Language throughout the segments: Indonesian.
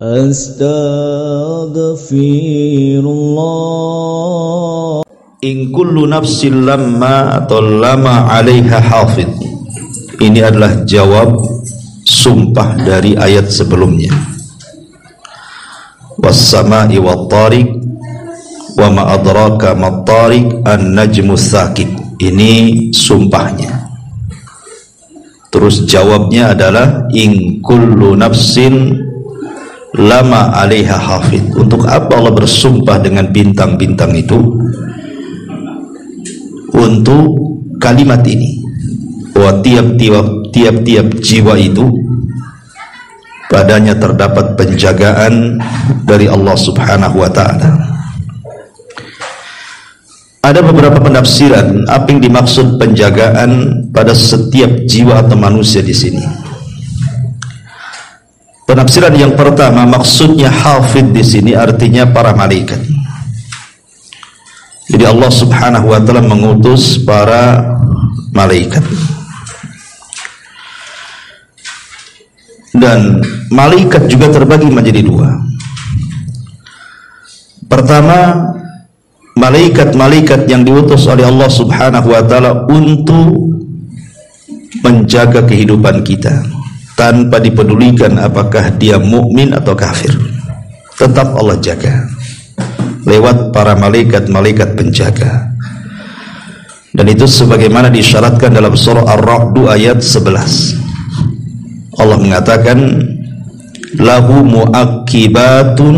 Astaghfirullah. In kullu nafsin lamma atau lama 'alaiha hafidh. Ini adalah jawab sumpah dari ayat sebelumnya. Was-sama'i wat-tariq wa ma adraka mat-tariq an-najmu tsaqib. Ini sumpahnya. Terus jawabnya adalah in kullu nafsin lama 'alaiha hafidh. Untuk apa Allah bersumpah dengan bintang-bintang itu? Untuk kalimat ini, bahwa tiap-tiap jiwa itu padanya terdapat penjagaan dari Allah Subhanahu wa ta'ala. Ada beberapa penafsiran apa yang dimaksud penjagaan pada setiap jiwa atau manusia di sini. Penafsiran yang pertama, maksudnya hafidh di sini artinya para malaikat. Jadi Allah Subhanahu wa ta'ala mengutus para malaikat. Dan malaikat juga terbagi menjadi dua. Pertama, malaikat-malaikat yang diutus oleh Allah Subhanahu wa ta'ala untuk menjaga kehidupan kita tanpa dipedulikan apakah dia mukmin atau kafir. Tetap Allah jaga lewat para malaikat-malaikat penjaga. Dan itu sebagaimana disyaratkan dalam surah Ar-Ra'd ayat 11. Allah mengatakan, lahu mu'aqibatun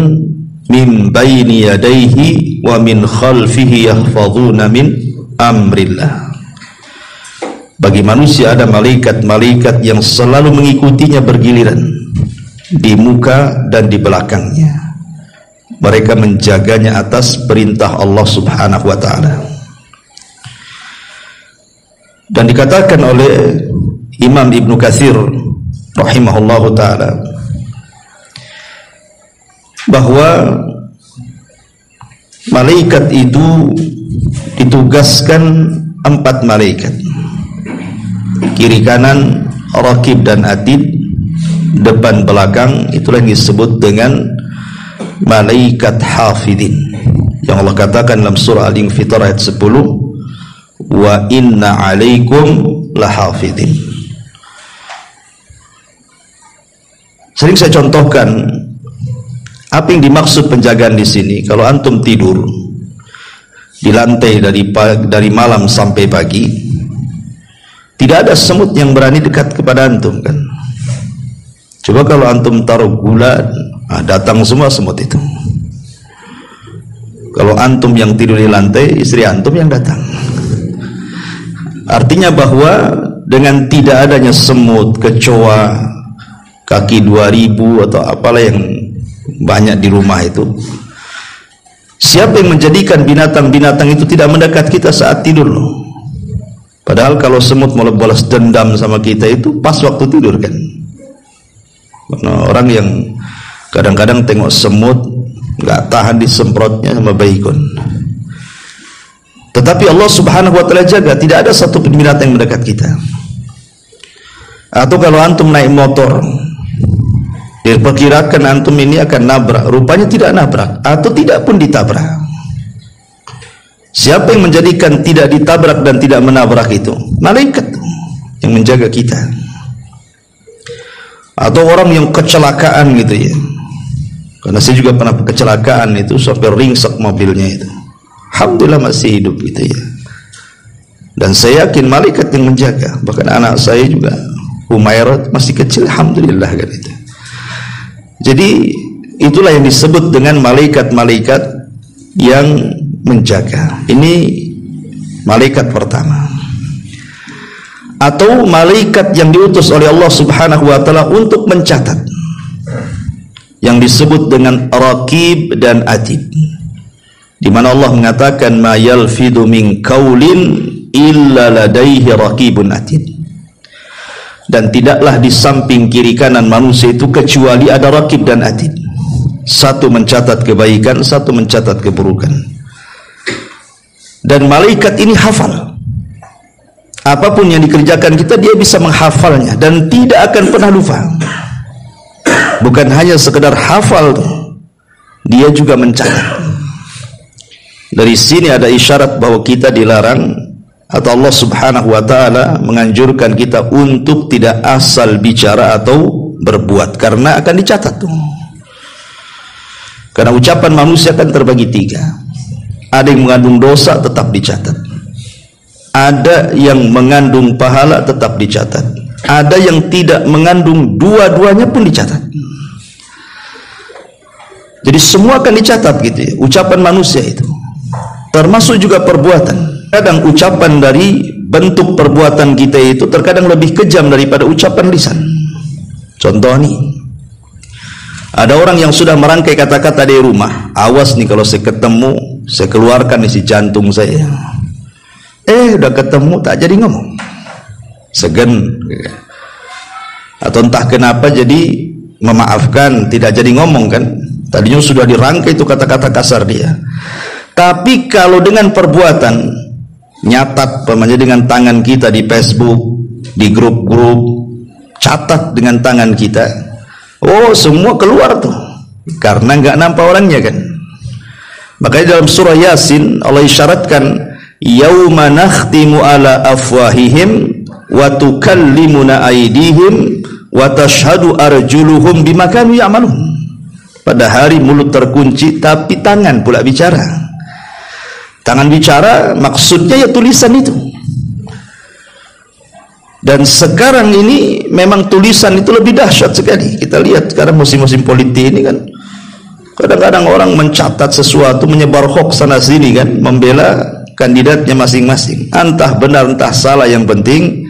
min baini yadayhi wa min khalfihi yahfazuna min amrillah. Bagi manusia ada malaikat-malaikat yang selalu mengikutinya bergiliran di muka dan di belakangnya. Mereka menjaganya atas perintah Allah Subhanahu wa ta'ala. Dan dikatakan oleh Imam Ibnu Katsir rahimahullahu ta'ala bahwa malaikat itu ditugaskan 4 malaikat, kiri kanan, raqib dan atid, depan belakang. Itulah yang disebut dengan malaikat hafidin, yang Allah katakan dalam surah Al-Infitar ayat 10, wa inna alaikum lahafidin. Sering saya contohkan apa yang dimaksud penjagaan di sini. Kalau antum tidur di lantai dari malam sampai pagi, tidak ada semut yang berani dekat kepada antum, kan? Coba kalau antum taruh gula, datang semua semut itu. Kalau antum yang tidur di lantai, istri antum yang datang. Artinya bahwa dengan tidak adanya semut, kecoa, kaki 2000 atau apalah yang banyak di rumah itu, siapa yang menjadikan binatang-binatang itu tidak mendekat kita saat tidur loh? Padahal kalau semut mau balas dendam sama kita itu pas waktu tidur, kan? Karena orang yang kadang-kadang tengok semut nggak tahan disemprotnya sama baygon. Tetapi Allah Subhanahu wa ta'ala jaga, tidak ada satu binatang yang mendekat kita. Atau kalau antum naik motor, diperkirakan antum ini akan nabrak, rupanya tidak nabrak, atau tidak pun ditabrak. Siapa yang menjadikan tidak ditabrak dan tidak menabrak itu? Malaikat yang menjaga kita. Atau orang yang kecelakaan gitu ya, karena saya juga pernah kecelakaan itu sampai ringsek mobilnya itu, alhamdulillah masih hidup gitu ya. Dan saya yakin malaikat yang menjaga. Bahkan anak saya juga Humairah masih kecil, alhamdulillah kan itu. Jadi itulah yang disebut dengan malaikat-malaikat yang menjaga. Ini malaikat pertama. Atau malaikat yang diutus oleh Allah Subhanahu wa ta'ala untuk mencatat, yang disebut dengan raqib dan atid, di mana Allah mengatakan ma yalfidu min qaulin illa ladaihi raqibun atid. Dan tidaklah di samping kiri kanan manusia itu kecuali ada raqib dan atid, satu mencatat kebaikan, satu mencatat keburukan. Dan malaikat ini hafal apapun yang dikerjakan kita, dia bisa menghafalnya dan tidak akan pernah lupa. bukan hanya sekedar hafal, dia juga mencatat. Dari sini ada isyarat bahwa kita dilarang, atau Allah subhanahu wa ta'ala menganjurkan kita untuk tidak asal bicara atau berbuat, karena akan dicatat tuh. Karena ucapan manusia kan terbagi tiga. Ada yang mengandung dosa, tetap dicatat. Ada yang mengandung pahala, tetap dicatat. Ada yang tidak mengandung dua-duanya pun dicatat. Jadi semua akan dicatat gitu ya, ucapan manusia itu. Termasuk juga perbuatan. Kadang ucapan dari bentuk perbuatan kita itu terkadang lebih kejam daripada ucapan lisan. Contoh nih, ada orang yang sudah merangkai kata-kata di rumah, awas nih kalau saya ketemu, saya keluarkan isi jantung saya. Udah ketemu tak jadi ngomong, segen. Atau entah kenapa jadi memaafkan, tidak jadi ngomong kan. Tadinya sudah dirangkai itu kata-kata kasar dia. Tapi kalau dengan perbuatan, nyatat pemanja dengan tangan kita di Facebook, di grup-grup, catat dengan tangan kita, oh semua keluar tuh, karena nggak nampak orangnya kan. Makanya dalam surah Yasin Allah isyaratkan, yauma nakhtimu ala afwahihim wa tukallimuna aydihim wa tashhadu arjuluhum bima kanu ya'malun. Pada hari mulut terkunci tapi tangan pula bicara. Tangan bicara maksudnya ya tulisan itu. Dan sekarang ini memang tulisan itu lebih dahsyat sekali. Kita lihat sekarang musim-musim politik ini kan, kadang-kadang orang mencatat sesuatu, menyebar hoax sana sini kan, membela kandidatnya masing-masing. Entah benar entah salah, yang penting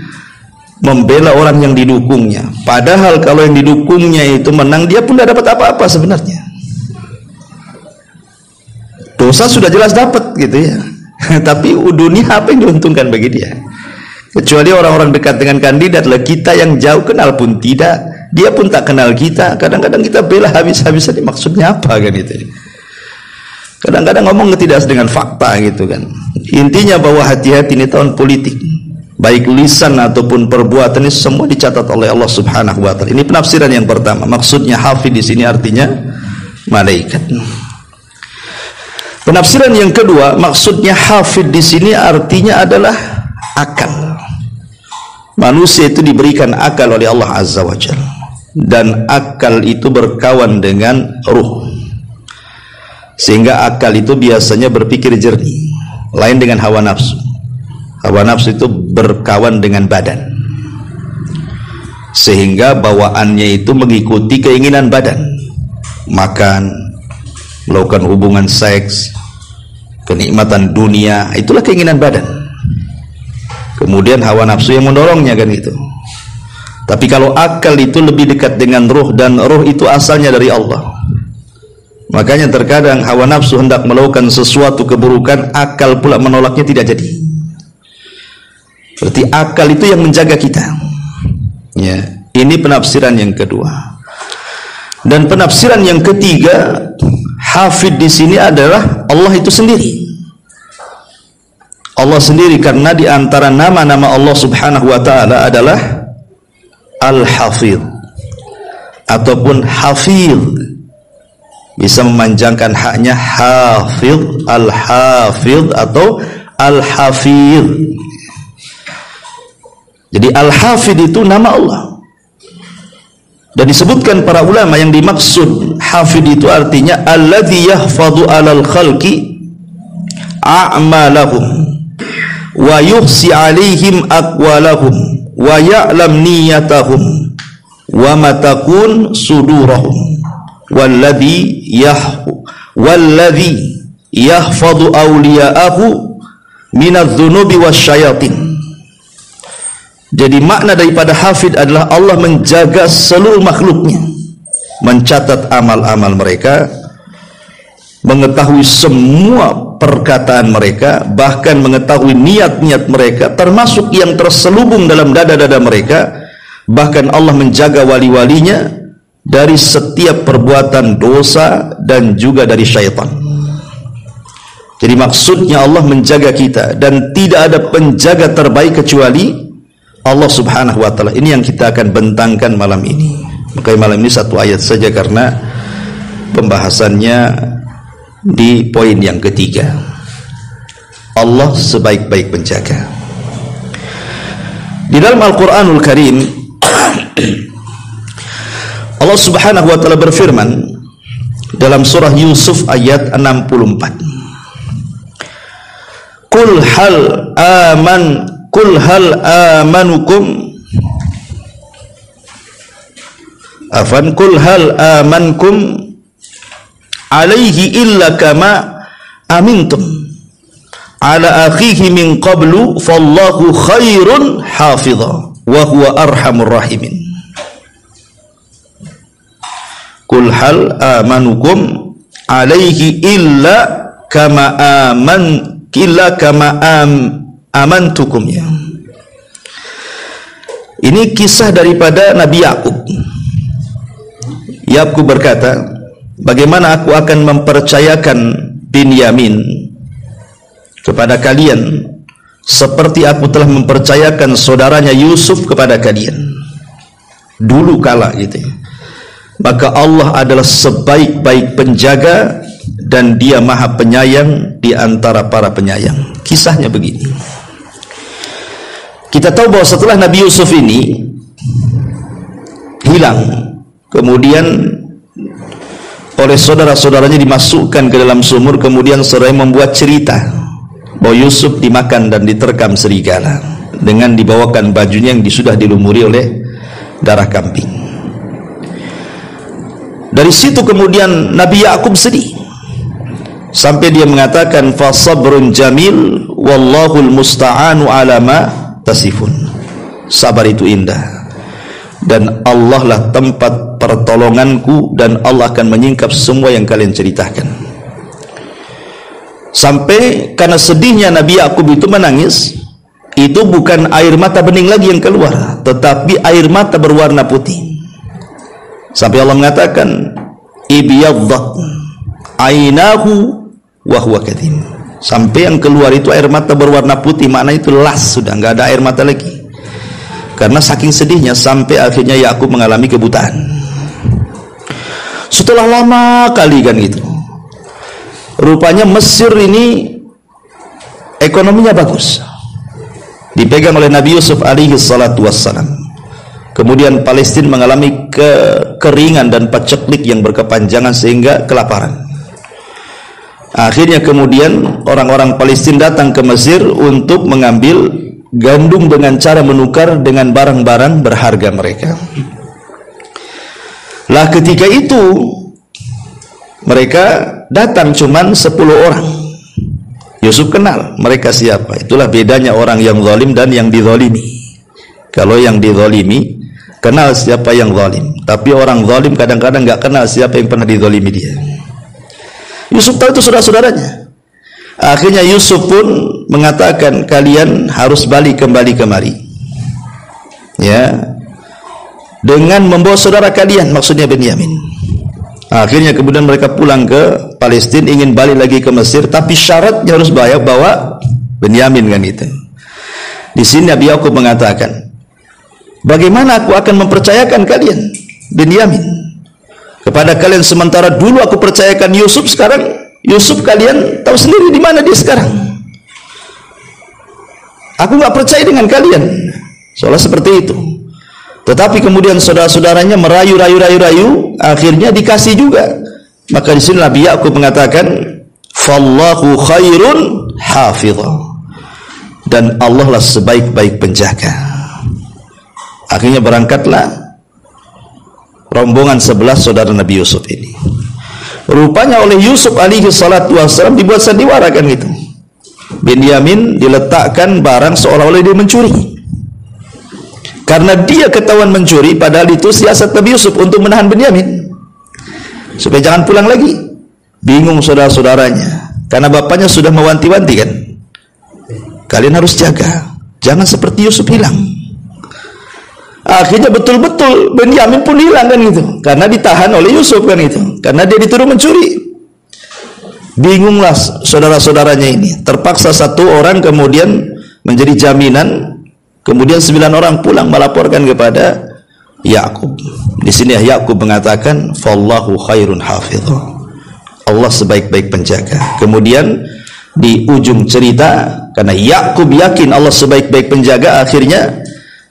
membela orang yang didukungnya. Padahal kalau yang didukungnya itu menang, dia pun tidak dapat apa-apa sebenarnya. Dosa sudah jelas dapat gitu ya. Tapi dunia apa yang diuntungkan bagi dia? Kecuali orang-orang dekat dengan kandidat lah. Kita yang jauh kenal pun tidak, dia pun tak kenal kita. Kadang-kadang kita bela habis-habisan, maksudnya apa kan itu? Kadang-kadang ngomong tidak dengan fakta gitu kan. Intinya bahwa hati-hati ini tahun politik. Baik lisan ataupun perbuatan ini semua dicatat oleh Allah Subhanahu wa taala. Ini penafsiran yang pertama. Maksudnya hafid di sini artinya malaikat. Penafsiran yang kedua, maksudnya hafid di sini artinya adalah akal. Manusia itu diberikan akal oleh Allah Azza wa Jalla, dan akal itu berkawan dengan ruh, sehingga akal itu biasanya berpikir jernih, lain dengan hawa nafsu. Hawa nafsu itu berkawan dengan badan, sehingga bawaannya itu mengikuti keinginan badan. Makan, melakukan hubungan seks, kenikmatan dunia, itulah keinginan badan. Kemudian hawa nafsu yang mendorongnya kan itu. Tapi kalau akal itu lebih dekat dengan ruh, dan ruh itu asalnya dari Allah. Makanya terkadang hawa nafsu hendak melakukan sesuatu keburukan, akal pula menolaknya, tidak jadi. Berarti akal itu yang menjaga kita. Ya, ini penafsiran yang kedua. Dan penafsiran yang ketiga, hafid di sini adalah Allah itu sendiri. Allah sendiri, karena di antara nama-nama Allah Subhanahu wa taala adalah Al-Hafidh ataupun Hafidh. Bisa memanjangkan haknya Hafidh, Al-Hafidh atau Al-Hafidh. Jadi Al-Hafidh itu nama Allah. Dan disebutkan para ulama yang dimaksud hafid itu artinya alladzi yahfadhu 'alal khalqi a'malahum wa yuhsi 'alaihim aqwalahum wa ya'lam niyatahum wa ma takun sudurahum walladzi yahfadhu awliya'ahu minadh-dhunubi wasyayatin. Jadi makna daripada hafid adalah Allah menjaga seluruh makhluknya, mencatat amal-amal mereka, mengetahui semua perkataan mereka, bahkan mengetahui niat-niat mereka, termasuk yang terselubung dalam dada-dada mereka. Bahkan Allah menjaga wali-walinya dari setiap perbuatan dosa dan juga dari syaitan. Jadi maksudnya Allah menjaga kita, dan tidak ada penjaga terbaik kecuali Allah Subhanahu wa taala. Ini yang kita akan bentangkan malam ini. Maka malam ini satu ayat saja karena pembahasannya di poin yang ketiga. Allah sebaik-baik penjaga. Di dalam Al-Quranul Karim Allah Subhanahu wa ta'ala berfirman dalam surah Yusuf ayat 64. Qul hal amankum alaihi illa kama amintum ala akhihi min qablu fallahu khairun hafidha wa huwa arhamur rahimin. Qul hal amanukum alaihi illa kama amantukum ya. Ini kisah daripada Nabi Yakub. Yakub berkata, bagaimana aku akan mempercayakan Binyamin kepada kalian seperti aku telah mempercayakan saudaranya Yusuf kepada kalian dulu kala gitu ya. Maka Allah adalah sebaik-baik penjaga dan Dia Maha Penyayang di antara para penyayang. Kisahnya begini. Kita tahu bahwa setelah Nabi Yusuf ini hilang, kemudian oleh saudara-saudaranya dimasukkan ke dalam sumur, kemudian saudaranya membuat cerita bahwa Yusuf dimakan dan diterkam serigala dengan dibawakan bajunya yang sudah dilumuri oleh darah kambing. Dari situ kemudian Nabi Yakub sedih sampai dia mengatakan fasabrun jamil wallahul musta'anu ala ma tasifun. Sabar itu indah dan Allah lah tempat pertolonganku dan Allah akan menyingkap semua yang kalian ceritakan. Sampai karena sedihnya Nabi Yakub itu menangis, itu bukan air mata bening lagi yang keluar, tetapi air mata berwarna putih. Sampai Allah mengatakan ibyaddat ainahu wa huwa kadhim. Sampai yang keluar itu air mata berwarna putih, makna itu las, sudah enggak ada air mata lagi. Karena saking sedihnya sampai akhirnya Yakub mengalami kebutaan. Setelah lama kali kan gitu. Rupanya Mesir ini ekonominya bagus. Dipegang oleh Nabi Yusuf alaihi salatu wassalam. Kemudian Palestina mengalami kekeringan dan paceklik yang berkepanjangan sehingga kelaparan. Akhirnya kemudian orang-orang Palestina datang ke Mesir untuk mengambil gandum dengan cara menukar dengan barang-barang berharga mereka. Lah ketika itu mereka datang cuman 10 orang. Yusuf kenal mereka siapa. Itulah bedanya orang yang zalim dan yang dizalimi. Kalau yang dizalimi kenal siapa yang zalim, tapi orang zalim kadang-kadang nggak kenal siapa yang pernah dizalimi dia. Yusuf tahu itu saudara-saudaranya. Akhirnya Yusuf pun mengatakan kalian harus balik kembali kemari, ya, dengan membawa saudara kalian, maksudnya Benyamin. Akhirnya kemudian mereka pulang ke Palestina, ingin balik lagi ke Mesir, tapi syaratnya harus bawa Benyamin kan itu. Di sini Nabi Yakub mengatakan, bagaimana aku akan mempercayakan kalian Benyamin kepada kalian sementara dulu aku percayakan Yusuf, sekarang Yusuf kalian tahu sendiri di mana dia sekarang. Aku nggak percaya dengan kalian. Soalnya seperti itu. Tetapi kemudian saudara-saudaranya merayu, akhirnya dikasih juga. Maka di sini Nabi Yakub mengatakan, "Fallahu khairun hafidha." Dan Allah lah sebaik-baik penjaga. Akhirnya berangkatlah rombongan 11 saudara Nabi Yusuf ini. Rupanya oleh Yusuf alaihi salatu wassalam dibuat sandiwara kan gitu. Benyamin diletakkan barang seolah-olah dia mencuri. Karena dia ketahuan mencuri, padahal itu siasat Nabi Yusuf untuk menahan Benyamin supaya jangan pulang lagi. Bingung saudara-saudaranya, karena bapaknya sudah mewanti-wanti kan, kalian harus jaga, jangan seperti Yusuf hilang. Akhirnya betul-betul Benyamin pun hilang kan gitu, karena ditahan oleh Yusuf kan itu, karena dia dituduh mencuri. Bingunglah saudara-saudaranya ini. Terpaksa satu orang kemudian menjadi jaminan. Kemudian 9 orang pulang melaporkan kepada Yakub. Di sini Yakub mengatakan fallahu khairun hafidh. Allah sebaik-baik penjaga. Kemudian di ujung cerita, karena Yakub yakin Allah sebaik-baik penjaga, akhirnya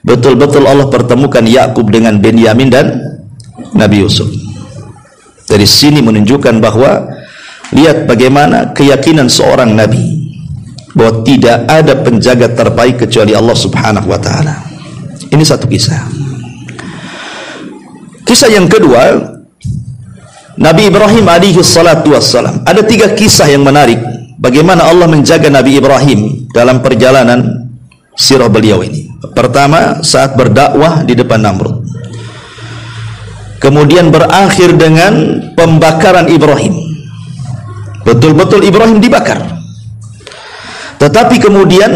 betul-betul Allah pertemukan Yakub dengan Benyamin dan Nabi Yusuf. Dari sini menunjukkan bahwa lihat bagaimana keyakinan seorang nabi bahwa tidak ada penjaga terbaik kecuali Allah Subhanahu wa taala. Ini satu kisah. Kisah yang kedua, Nabi Ibrahim alaihi salatu wassalam. Ada 3 kisah yang menarik bagaimana Allah menjaga Nabi Ibrahim dalam perjalanan sirah beliau ini. Pertama, saat berdakwah di depan Namrud. Kemudian berakhir dengan pembakaran Ibrahim. Betul-betul Ibrahim dibakar. Tetapi kemudian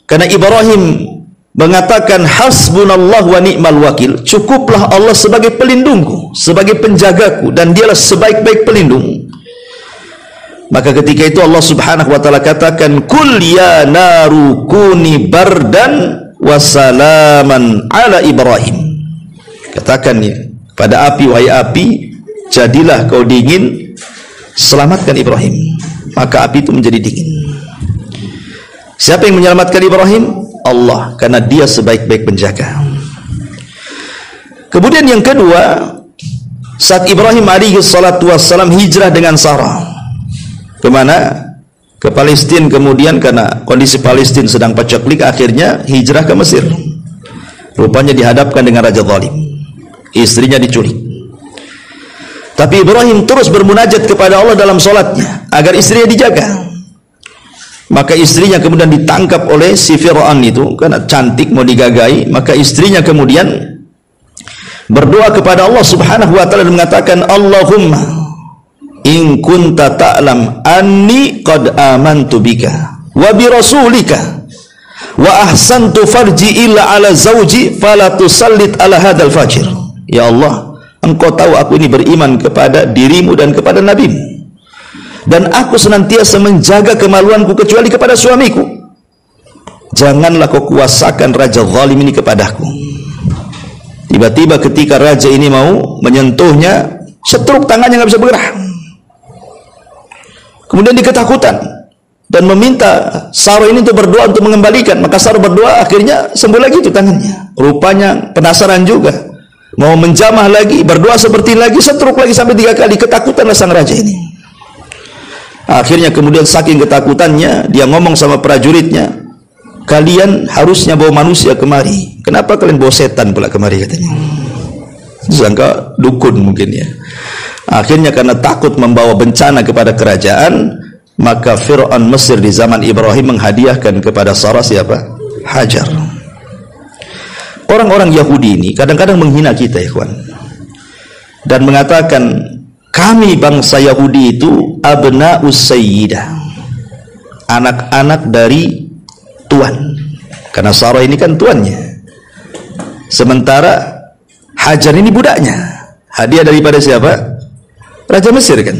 karena Ibrahim mengatakan hasbunallah wa ni'mal wakil, cukuplah Allah sebagai pelindungku, sebagai penjagaku, dan dialah sebaik-baik pelindung. Maka ketika itu Allah Subhanahu wa taala katakan kul ya naru kuni bardan wa salaman ala Ibrahim. Katakan ya pada api, wahai api, jadilah kau dingin, selamatkan Ibrahim. Maka api itu menjadi dingin. Siapa yang menyelamatkan Ibrahim? Allah, karena dia sebaik-baik penjaga. Kemudian yang kedua, saat Ibrahim alaihi salatu wassalam hijrah dengan Sarah. Kemana? Ke Palestina. Kemudian karena kondisi Palestina sedang paceklik, akhirnya hijrah ke Mesir. Rupanya dihadapkan dengan raja zalim, istrinya diculik. Tapi Ibrahim terus bermunajat kepada Allah dalam sholatnya agar istrinya dijaga. Maka istrinya kemudian ditangkap oleh si Fir'aun itu karena cantik mau digagai. Maka istrinya kemudian berdoa kepada Allah Subhanahu wa taala dan mengatakan, Allahumma in kunta ta'lam anni qad amantu bika wa bi rasulika wa ahsantu farji illa ala zawji fala tusallit ala hadzal fajir. Ya Allah, Engkau tahu aku ini beriman kepada dirimu dan kepada nabimu, dan aku senantiasa menjaga kemaluanku kecuali kepada suamiku. Janganlah kau kuasakan raja zalim ini kepadaku. Tiba-tiba ketika raja ini mau menyentuhnya, setruk tangannya nggak bisa bergerak. Kemudian diketakutan dan meminta Sarah ini untuk berdoa untuk mengembalikan. Maka Sarah berdoa, akhirnya sembuh lagi itu tangannya. Rupanya penasaran juga, mau menjamah lagi, berdoa seperti lagi, setruk lagi sampai 3 kali. Ketakutanlah sang raja ini. Akhirnya kemudian saking ketakutannya, dia ngomong sama prajuritnya, kalian harusnya bawa manusia kemari, kenapa kalian bawa setan pula kemari, katanya. Sangka dukun mungkin ya. Akhirnya karena takut membawa bencana kepada kerajaan, maka Fir'aun Mesir di zaman Ibrahim menghadiahkan kepada Sarah siapa? Hajar. Orang-orang Yahudi ini kadang-kadang menghina kita, ya kawan, dan mengatakan kami bangsa Yahudi itu abna'us sayyidah, anak-anak dari tuan. Karena Sarah ini kan tuannya, sementara Hajar ini budaknya. Hadiah daripada siapa? Raja Mesir kan.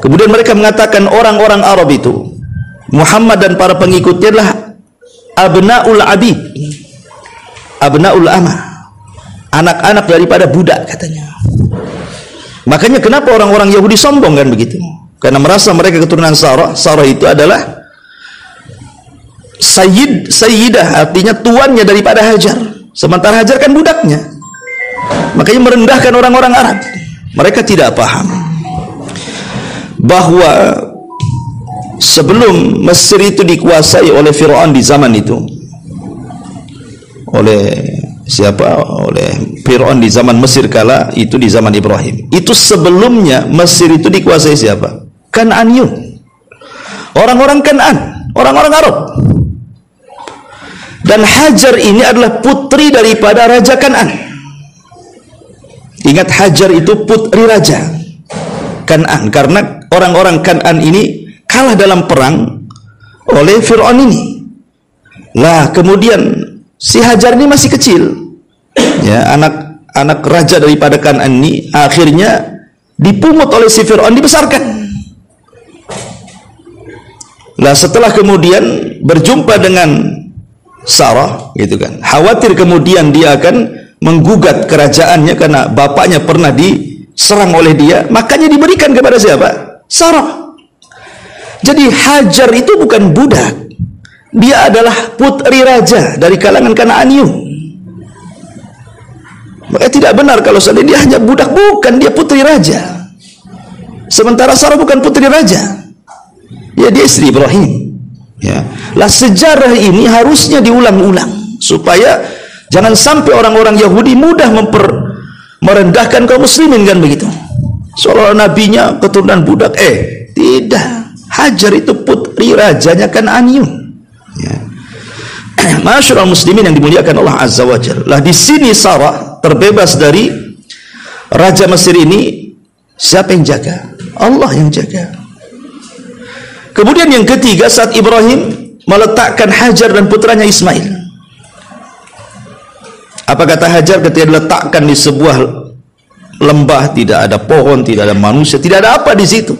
Kemudian mereka mengatakan orang-orang Arab itu, Muhammad dan para pengikutnya adalah abna'ul abid, abna'ul amah, anak-anak daripada budak, katanya. Makanya kenapa orang-orang Yahudi sombong kan begitu? Karena merasa mereka keturunan Sarah. Sarah itu adalah sayyidah, artinya tuannya daripada Hajar. Sementara Hajar kan budaknya. Makanya merendahkan orang-orang Arab. Mereka tidak paham bahwa sebelum Mesir itu dikuasai oleh Fir'aun di zaman itu, oleh siapa? Oleh Fir'aun di zaman Mesir kala itu, di zaman Ibrahim. Itu sebelumnya Mesir itu dikuasai siapa? Kan'aniyun, orang-orang Kan'an, orang-orang Arab. Dan Hajar ini adalah putri daripada Raja Kan'an. Ingat, Hajar itu putri Raja Kan'an, karena orang-orang Kan'an ini kalah dalam perang oleh Fir'aun ini. Lah kemudian si Hajar ini masih kecil, ya, anak raja daripada Kan'an ini akhirnya dipungut oleh si Fir'aun, dibesarkan. Lah setelah kemudian berjumpa dengan Sarah, gitu kan, khawatir kemudian dia akan menggugat kerajaannya karena bapaknya pernah diserang oleh dia, makanya diberikan kepada siapa? Sarah. Jadi Hajar itu bukan budak, dia adalah putri raja dari kalangan Kanaanium. Maka tidak benar kalau seandainya dia hanya budak, bukan, dia putri raja. Sementara Sarah bukan putri raja, dia istri Ibrahim. Ya, lah sejarah ini harusnya diulang-ulang supaya jangan sampai orang-orang Yahudi mudah merendahkan kaum muslimin, kan begitu. Seolah nabinya keturunan budak. Tidak. Hajar itu putri rajanya Kanaanium. Ya. Masyarul muslimin yang dimuliakan Allah Azza wa Jalla. Lah di sini Sarah terbebas dari raja Mesir ini. Siapa yang jaga? Allah yang jaga. Kemudian yang ketiga, saat Ibrahim meletakkan Hajar dan putranya Ismail, apa kata Hajar ketika diletakkan di sebuah lembah, tidak ada pohon, tidak ada manusia, tidak ada apa di situ.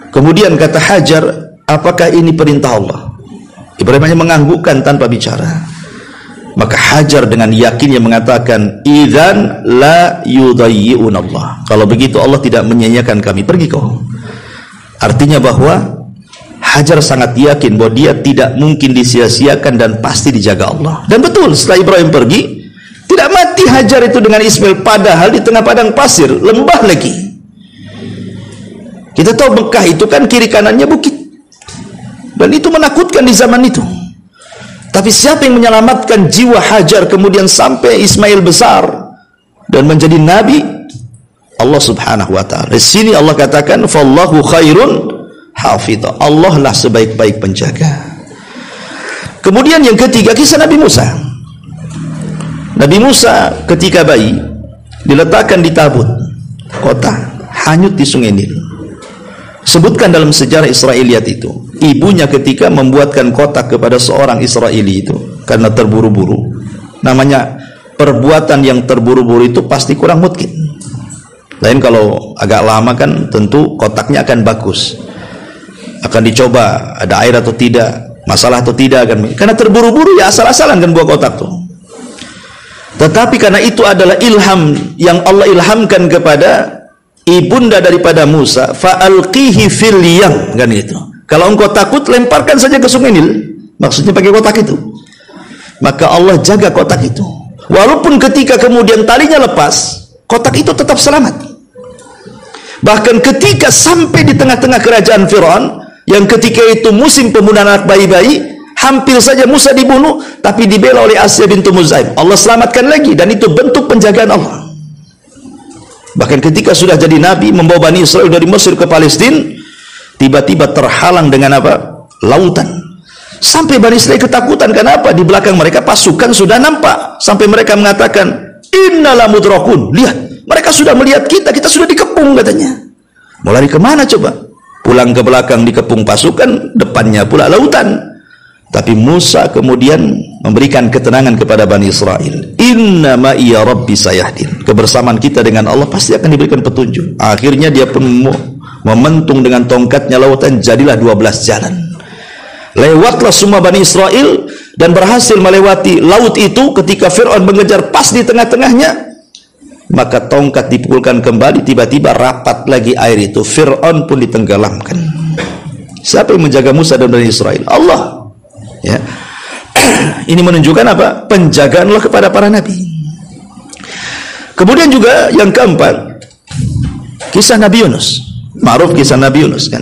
Kemudian kata Hajar, apakah ini perintah Allah? Ibrahim hanya menganggukkan tanpa bicara. Maka Hajar dengan yakinnya mengatakan, idzan la yudayyi'un Allah. Kalau begitu Allah tidak menyia-nyiakan kami, pergi kau. Artinya bahwa Hajar sangat yakin bahwa dia tidak mungkin disia-siakan dan pasti dijaga Allah. Dan betul, setelah Ibrahim pergi, tidak mati Hajar itu dengan Ismail, padahal di tengah padang pasir, lembah lagi. Kita tahu Mekah itu kan kiri kanannya bukit, dan itu menakutkan di zaman itu. Tapi siapa yang menyelamatkan jiwa Hajar kemudian sampai Ismail besar dan menjadi nabi? Allah Subhanahu wa taala. Di sini Allah katakan, "Fallahu khairun hafidha." Allah lah sebaik-baik penjaga. Kemudian yang ketiga, kisah Nabi Musa. Nabi Musa ketika bayi diletakkan di tabut kota, hanyut di Sungai Nil. Sebutkan dalam sejarah Israiliyat itu, ibunya ketika membuatkan kotak kepada seorang Israeli itu karena terburu-buru. Namanya perbuatan yang terburu-buru itu pasti kurang mungkin. Lain kalau agak lama kan tentu kotaknya akan bagus, akan dicoba ada air atau tidak, masalah atau tidak kan. Karena terburu-buru ya asal-asalan kan buat kotak tuh. Tetapi karena itu adalah ilham yang Allah ilhamkan kepada ibunda daripada Musa, fa'alqihi fil yam, kan itu. Kalau engkau takut, lemparkan saja ke Sungai Nil. Maksudnya pakai kotak itu. Maka Allah jaga kotak itu. Walaupun ketika kemudian talinya lepas, kotak itu tetap selamat. Bahkan ketika sampai di tengah-tengah kerajaan Firaun, yang ketika itu musim pembunuhan anak bayi-bayi, hampir saja Musa dibunuh, tapi dibela oleh Asya bintu Muzaim. Allah selamatkan lagi, dan itu bentuk penjagaan Allah. Bahkan ketika sudah jadi nabi, membawa Bani Israel dari Mesir ke Palestina, tiba-tiba terhalang dengan apa? Lautan. Sampai Bani Israel ketakutan. Kenapa? Di belakang mereka pasukan sudah nampak. Sampai mereka mengatakan, innala mudrakun. Lihat, mereka sudah melihat kita sudah dikepung katanya. Mau lari kemana coba? Pulang ke belakang dikepung pasukan, depannya pula lautan. Tapi Musa kemudian memberikan ketenangan kepada Bani Israel. Inna ma'iya rabbi sayahdin. Kebersamaan kita dengan Allah pasti akan diberikan petunjuk. Akhirnya dia pun mementung dengan tongkatnya lautan, jadilah 12 jalan. Lewatlah semua Bani Israel dan berhasil melewati laut itu. Ketika Fir'aun mengejar pas di tengah-tengahnya, maka tongkat dipukulkan kembali, tiba-tiba rapat lagi air itu. Fir'aun pun ditenggelamkan. Siapa yang menjaga Musa dan Bani Israel? Allah. Ya. Ini menunjukkan apa? Penjagaan Allah kepada para nabi. Kemudian juga yang keempat, kisah Nabi Yunus. Ma'ruf kisah Nabi Yunus kan.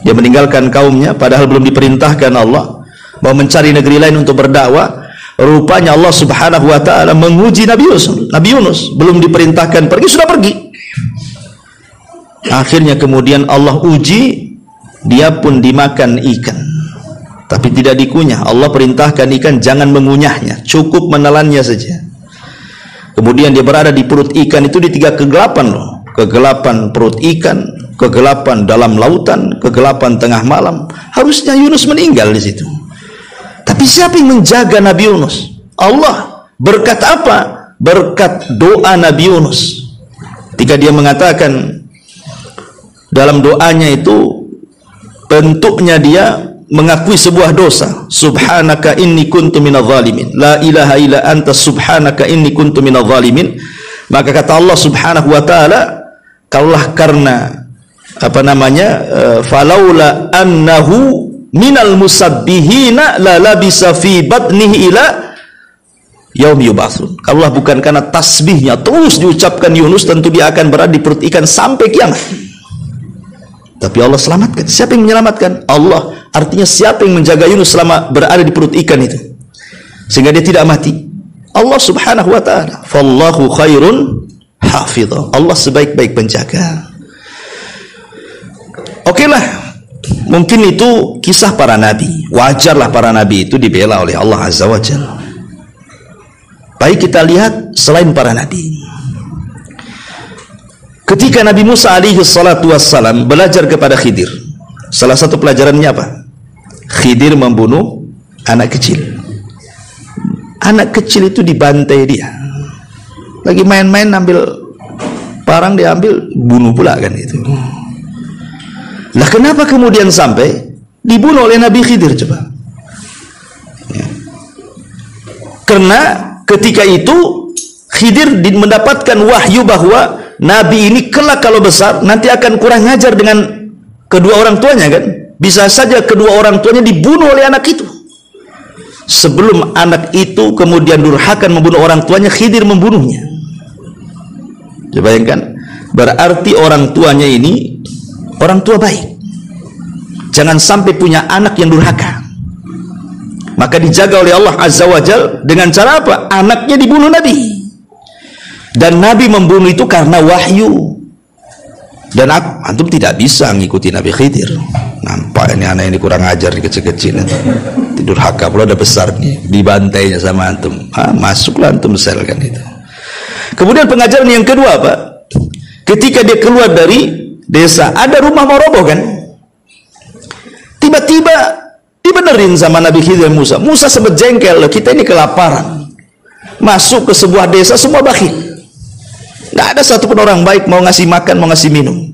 Dia meninggalkan kaumnya padahal belum diperintahkan Allah, mau mencari negeri lain untuk berdakwah. Rupanya Allah Subhanahu wa taala menguji Nabi Yunus. Nabi Yunus belum diperintahkan pergi, sudah pergi. Akhirnya kemudian Allah uji, dia pun dimakan ikan, tapi tidak dikunyah. Allah perintahkan ikan jangan mengunyahnya, cukup menelannya saja. Kemudian dia berada di perut ikan itu di 3 kegelapan loh. Kegelapan perut ikan, kegelapan dalam lautan, kegelapan tengah malam. Harusnya Yunus meninggal di situ. Tapi siapa yang menjaga Nabi Yunus? Allah. Berkat apa? Berkat doa Nabi Yunus. Ketika dia mengatakan dalam doanya itu, bentuknya dia mengakui sebuah dosa, subhanaka inni kuntu minadh dhalimin, la ilaha illa anta subhanaka inni kuntu minadh dhalimin, maka kata Allah Subhanahu wa taala, kalaulah karena falaula annahu minal musabbihina la labisa fi batnihi ila yaumi yub'atsun. Kalaulah bukan karena tasbihnya terus diucapkan Yunus, tentu dia akan berada di perut ikan sampai kiamat. Tapi Allah selamatkan. Siapa yang menyelamatkan? Allah. Artinya siapa yang menjaga Yunus selama berada di perut ikan itu sehingga dia tidak mati? Allah Subhanahu wa taala. Fallahu khairun hafidha. Allah sebaik-baik penjaga. Okelah, mungkin itu kisah para nabi. Wajarlah para nabi itu dibela oleh Allah Azza wa Jalla. Baik, kita lihat selain para nabi. Ketika Nabi Musa alaihi salatu wassalam belajar kepada Khidir, salah satu pelajarannya apa? Khidir membunuh anak kecil. Anak kecil itu dibantai dia. Lagi main-main ambil parang, dia ambil, bunuh pula kan itu. Lah kenapa kemudian sampai dibunuh oleh Nabi Khidir coba? Ya. Karena ketika itu Khidir mendapatkan wahyu bahwa Nabi ini kelak kalau besar nanti akan kurang ajar dengan kedua orang tuanya kan? Bisa saja kedua orang tuanya dibunuh oleh anak itu. Sebelum anak itu kemudian durhaka membunuh orang tuanya, Khidir membunuhnya. Coba bayangkan, berarti orang tuanya ini orang tua baik. Jangan sampai punya anak yang durhaka. Maka dijaga oleh Allah Azza wa Jalla dengan cara apa? Anaknya dibunuh Nabi. Dan Nabi membunuh itu karena wahyu. Dan antum tidak bisa mengikuti Nabi Khidir. Nampak ini anak ini kurang ajar, kecil-kecil. Tidur haka pula udah besar nih, dibantainya sama antum. Masuklah antum sel kan itu. Kemudian pengajaran yang kedua apa? Ketika dia keluar dari desa, ada rumah mau roboh kan? Tiba-tiba dibenerin sama Nabi Khidir Musa. Musa sempat jengkel, kita ini kelaparan. Masuk ke sebuah desa semua bakhil. Nggak ada satupun orang baik mau ngasih makan, mau ngasih minum.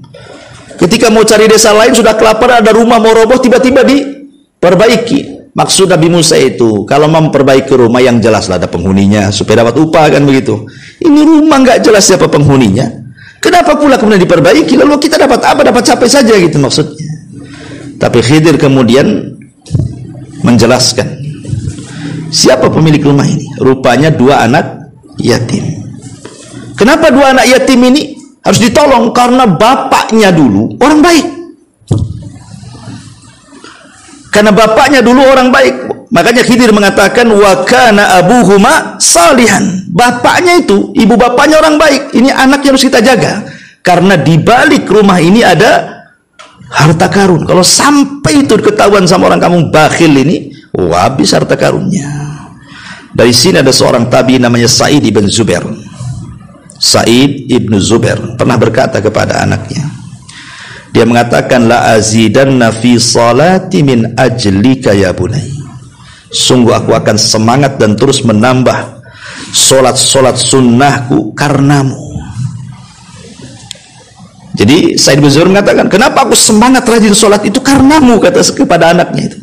Ketika mau cari desa lain sudah kelaparan, ada rumah mau roboh, tiba-tiba diperbaiki. Maksud Nabi Musa itu, kalau mau memperbaiki rumah yang jelas lah ada penghuninya, supaya dapat upah kan begitu. Ini rumah nggak jelas siapa penghuninya, kenapa pula kemudian diperbaiki? Lalu kita dapat apa? Dapat capek saja gitu maksudnya. Tapi Khidir kemudian menjelaskan siapa pemilik rumah ini. Rupanya dua anak yatim. Kenapa dua anak yatim ini harus ditolong? Karena bapaknya dulu orang baik. Karena bapaknya dulu orang baik. Makanya Khidir mengatakan wa kana abuhuma salihan. Bapaknya itu, ibu bapaknya orang baik. Ini anaknya harus kita jaga. Karena di balik rumah ini ada harta karun. Kalau sampai itu ketahuan sama orang kampung bakhil ini, habis harta karunnya. Dari sini ada seorang tabi namanya Sa'id ibn Zubair. Sa'id ibn Zubair pernah berkata kepada anaknya, dia mengatakan, la azidanna fi salati min ajlika ya bunai. Sungguh aku akan semangat dan terus menambah solat-solat sunnahku karenamu. Jadi Sa'id bin Zubair mengatakan, kenapa aku semangat rajin solat itu? Karenamu, kata kepada anaknya itu.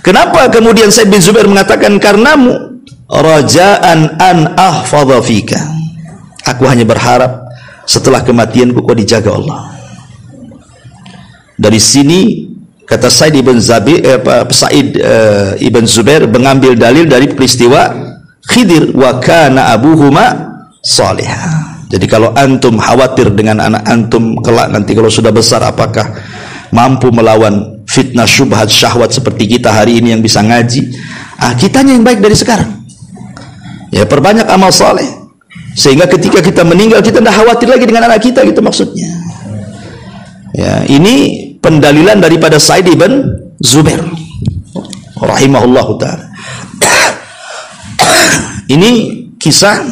Kenapa kemudian Sa'id bin Zubair mengatakan karenamu? Raja'an an ahfadha fika. Aku hanya berharap setelah kematianku kau dijaga Allah. Dari sini kata Sa'id ibn Zubair mengambil dalil dari peristiwa Khidir, wa kana abuhuma salihah. Jadi kalau antum khawatir dengan anak antum kelak nanti kalau sudah besar apakah mampu melawan fitnah syubhat syahwat seperti kita hari ini yang bisa ngaji, kitanya yang baik dari sekarang. Ya, perbanyak amal saleh sehingga ketika kita meninggal kita tidak khawatir lagi dengan anak kita gitu maksudnya. Ya, ini pendalilan daripada Sa'id ibn Zubair rahimahullahu ta'ala. Ini kisah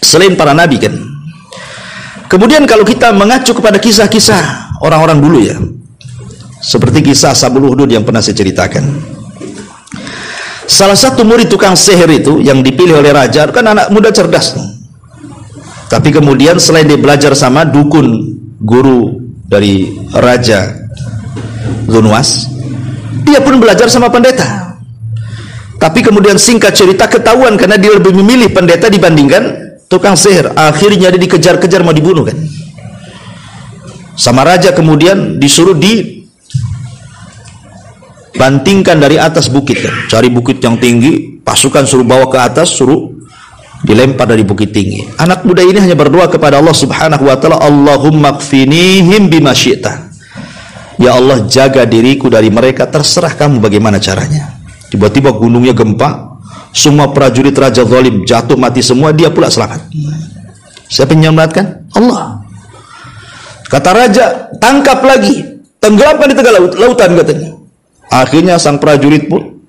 selain para nabi kan. Kemudian kalau kita mengacu kepada kisah-kisah orang-orang dulu ya, seperti kisah Ashabul Ukhdud yang pernah saya ceritakan. Salah satu murid tukang sihir itu yang dipilih oleh raja, kan anak muda cerdas. Tapi kemudian selain dia belajar sama dukun, guru dari Raja Dzunwas, Dia pun belajar sama pendeta. Tapi kemudian singkat cerita ketahuan karena dia lebih memilih pendeta dibandingkan tukang sihir. Akhirnya dia dikejar-kejar mau dibunuh kan. Sama raja kemudian disuruh dibantingkan dari atas bukit kan. Cari bukit yang tinggi, pasukan suruh bawa ke atas, suruh dilempar dari bukit tinggi. Anak muda ini hanya berdoa kepada Allah Subhanahu wa taala, Allahumma kfinihim bima syi'ta. Ya Allah, jaga diriku dari mereka, terserah kamu bagaimana caranya. Tiba-tiba gunungnya gempa, semua prajurit raja zalim jatuh mati semua, dia pula selamat. Siapa yang menyelamatkan? Allah. Kata raja, tangkap lagi, tenggelamkan di tengah lautan katanya. Akhirnya sang prajurit pun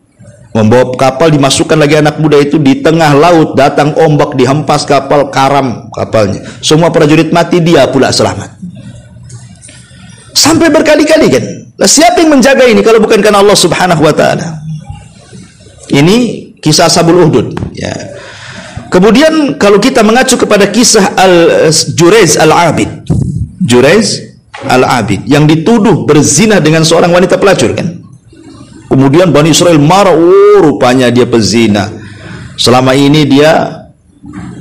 membawa kapal, dimasukkan lagi anak muda itu di tengah laut, datang ombak dihempas kapal, karam kapalnya. Semua prajurit mati, dia pula selamat. Sampai berkali-kali kan. Nah, siapa yang menjaga ini kalau bukan karena Allah Subhanahu wa taala? Ini kisah Ashabul Uhdud ya. Kemudian kalau kita mengacu kepada kisah Jurayz Al-Abid. Jurayz Al-Abid yang dituduh berzina dengan seorang wanita pelacur kan. Kemudian Bani Israel marah, oh rupanya dia pezina. Selama ini dia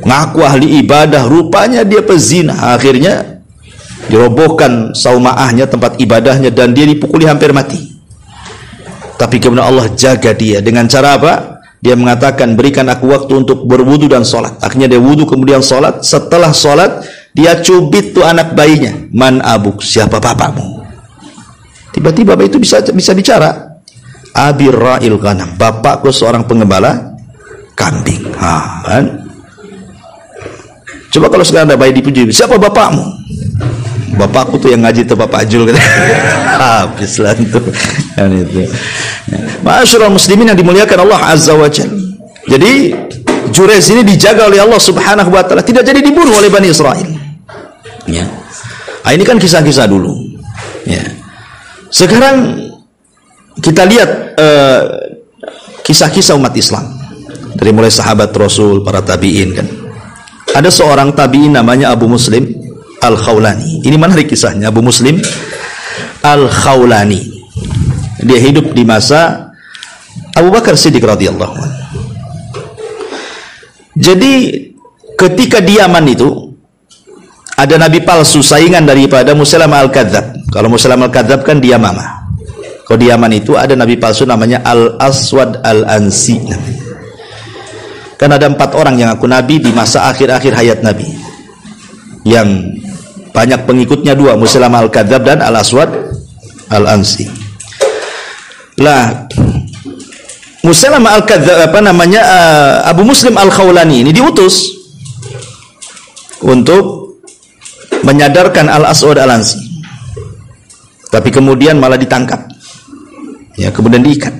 ngaku ahli ibadah, rupanya dia pezina. Akhirnya dirobohkan saumaahnya, tempat ibadahnya, dan dia dipukuli hampir mati. Tapi kemudian Allah jaga dia dengan cara apa? Dia mengatakan, berikan aku waktu untuk berwudu dan sholat. Akhirnya dia wudu kemudian sholat. Setelah sholat dia cubit tuh anak bayinya. Man abuk, siapa bapakmu? Tiba-tiba bayi itu bisa bicara. Abi ra'il ghanam, bapakku seorang pengembala kambing. Kan? Coba kalau sekarang ada bayi dipuji, siapa bapakmu? Bapakku tuh yang ngaji tuh Bapak Jul. Habis lah itu. Kan itu. Ma'asyiral muslimin yang dimuliakan Allah Azza wa Jalla. Jadi Jurayz ini dijaga oleh Allah Subhanahu wa taala, tidak jadi dibunuh oleh Bani Israel. Ya. Nah, ini kan kisah-kisah dulu. Ya. Sekarang kita lihat kisah-kisah umat Islam dari mulai sahabat Rasul, para tabi'in kan. Ada seorang tabi'in namanya Abu Muslim Al-Khawlani. Ini menarik kisahnya. Abu Muslim Al-Khawlani. Dia hidup di masa Abu Bakar Siddiq radhiyallahu anhu. Jadi ketika di Yaman itu ada nabi palsu saingan daripada Musailamah Al-Kadzab. Kalau Musailamah Al-Kadzab kan di Yamamah. Kalau di Yaman itu ada nabi palsu namanya Al-Aswad Al-Ansi. Kan ada 4 orang yang aku nabi di masa akhir-akhir hayat Nabi. Yang banyak pengikutnya 2, Musailamah Al-Kadzab dan Al-Aswad Al-Ansi. Lah, Musailamah Al-Kadzab Abu Muslim Al-Khawlani ini diutus untuk menyadarkan Al-Aswad Al-Ansi. Tapi kemudian malah ditangkap. Ya, kemudian diikat.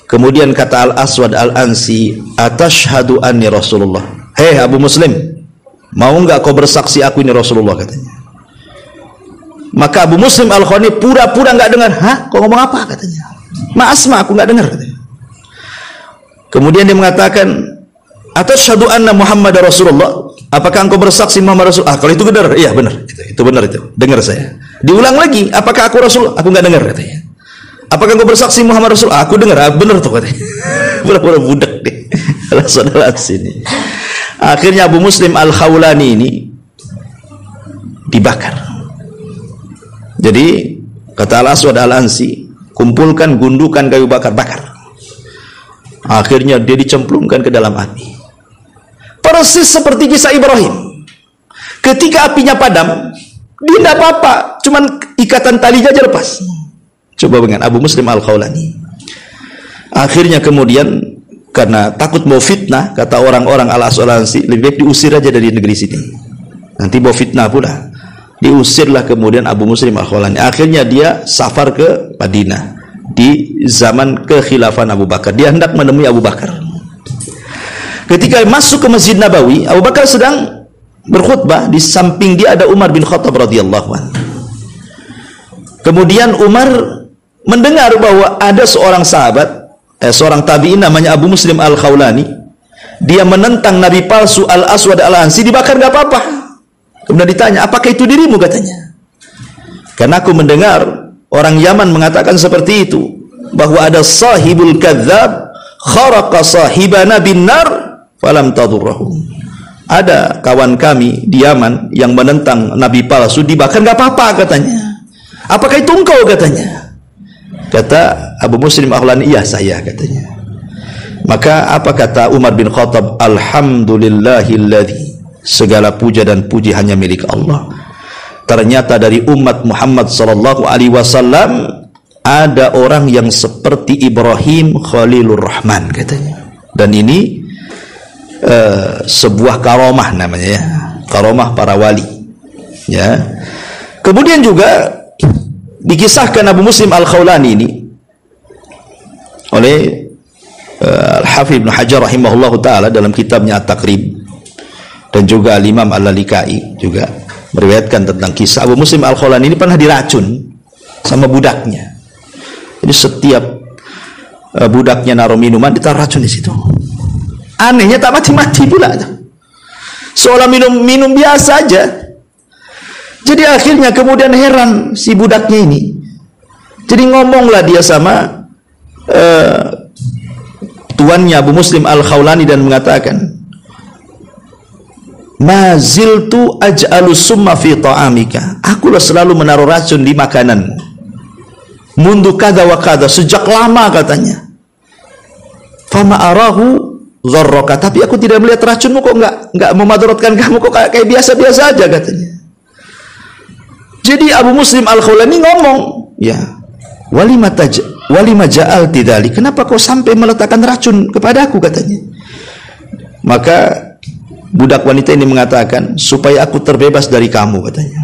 Kemudian kata Al-Aswad Al-Ansi, "Atashhadu anni Rasulullah?" Hei Abu Muslim, mau enggak kau bersaksi aku ini Rasulullah, katanya. Maka Abu Muslim Al-Khawlani pura-pura enggak dengar. Hah? Kau ngomong apa, katanya? Ma'asma, aku enggak dengar, katanya. Kemudian dia mengatakan, "Atashhadu anna Muhammad Rasulullah?" Apakah engkau bersaksi Muhammad Rasul? Ah, kalau itu benar, iya benar. Itu benar itu. Dengar saya. Diulang lagi, apakah aku Rasul? Aku enggak dengar, katanya. Apakah engkau bersaksi Muhammad Rasul? Ah, aku dengar. Ah, benar tuh, katanya. Pura-pura budak deh. Saudara sini. Akhirnya Abu Muslim Al-Khawlani ini dibakar. Jadi kata Al-Aswad Al-Ansi, kumpulkan gundukan kayu bakar. Akhirnya dia dicemplungkan ke dalam api. Persis seperti kisah Ibrahim. Ketika apinya padam, dia tidak apa-apa, cuman ikatan talinya aja lepas. Coba dengan Abu Muslim Al-Khawlani. Akhirnya kemudian karena takut mau fitnah, kata orang-orang Al-Aswad Al-Ansi, lebih baik diusir aja dari negeri sini. Nanti mau fitnah pula. Diusirlah kemudian Abu Muslim Al-Khawlani. Akhirnya dia safar ke Madinah di zaman kekhilafan Abu Bakar. Dia hendak menemui Abu Bakar. Ketika masuk ke Masjid Nabawi, Abu Bakar sedang berkhutbah. Di samping dia ada Umar bin Khattab radhiyallahu anhu. Kemudian Umar mendengar bahwa ada seorang sahabat, seorang tabi'in namanya Abu Muslim Al-Khawlani. Dia menentang nabi palsu Al-Aswad Al-Ansi, dibakar gak apa-apa. Kemudian ditanya, apakah itu dirimu, katanya. Karena aku mendengar orang Yaman mengatakan seperti itu. bahwa ada sahibul kadzab kharaqa sahibana binnar falam tadurrahu. Ada kawan kami di Yaman yang menentang nabi palsu, dibakar nggak apa-apa katanya. Apakah itu engkau katanya? Kata Abu Muslim Al-Khawlani, iya saya katanya. Maka apa kata Umar bin Khattab? Alhamdulillahilladzi, segala puja dan puji hanya milik Allah. Ternyata dari umat Muhammad sallallahu alaihi wasallam ada orang yang seperti Ibrahim Khalilur Rahman katanya. Dan ini sebuah karomah namanya ya, karomah para wali ya. Kemudian juga dikisahkan Abu Muslim Al-Khawlani ini oleh Al-Hafidz Ibnu Hajar rahimahullahu taala dalam kitabnya At-Taqrib, dan juga Al-Imam Al-Lalikai juga meriwayatkan tentang kisah Abu Muslim Al-Khawlani ini pernah diracun sama budaknya. Jadi setiap budaknya naruh minuman ditaruh racun di situ. Anehnya tak mati-mati pula, seolah minum biasa aja. Jadi akhirnya kemudian heran si budaknya ini. Jadi ngomonglah dia sama tuannya Abu Muslim Al-Khawlani dan mengatakan, ma ziltu aj'alu summa fi ta'amika, akulah selalu menaruh racun di makananmu, mundu kada wa kada, sejak lama katanya. Fama arahu dzarraka, tapi aku tidak melihat racunmu kok enggak memadaratkan kamu, kok kayak biasa-biasa aja katanya. Jadi Abu Muslim Al-Khawlani ngomong, ya, walima ja'al tidali, kenapa kau sampai meletakkan racun kepadaku katanya. Maka budak wanita ini mengatakan, supaya aku terbebas dari kamu katanya,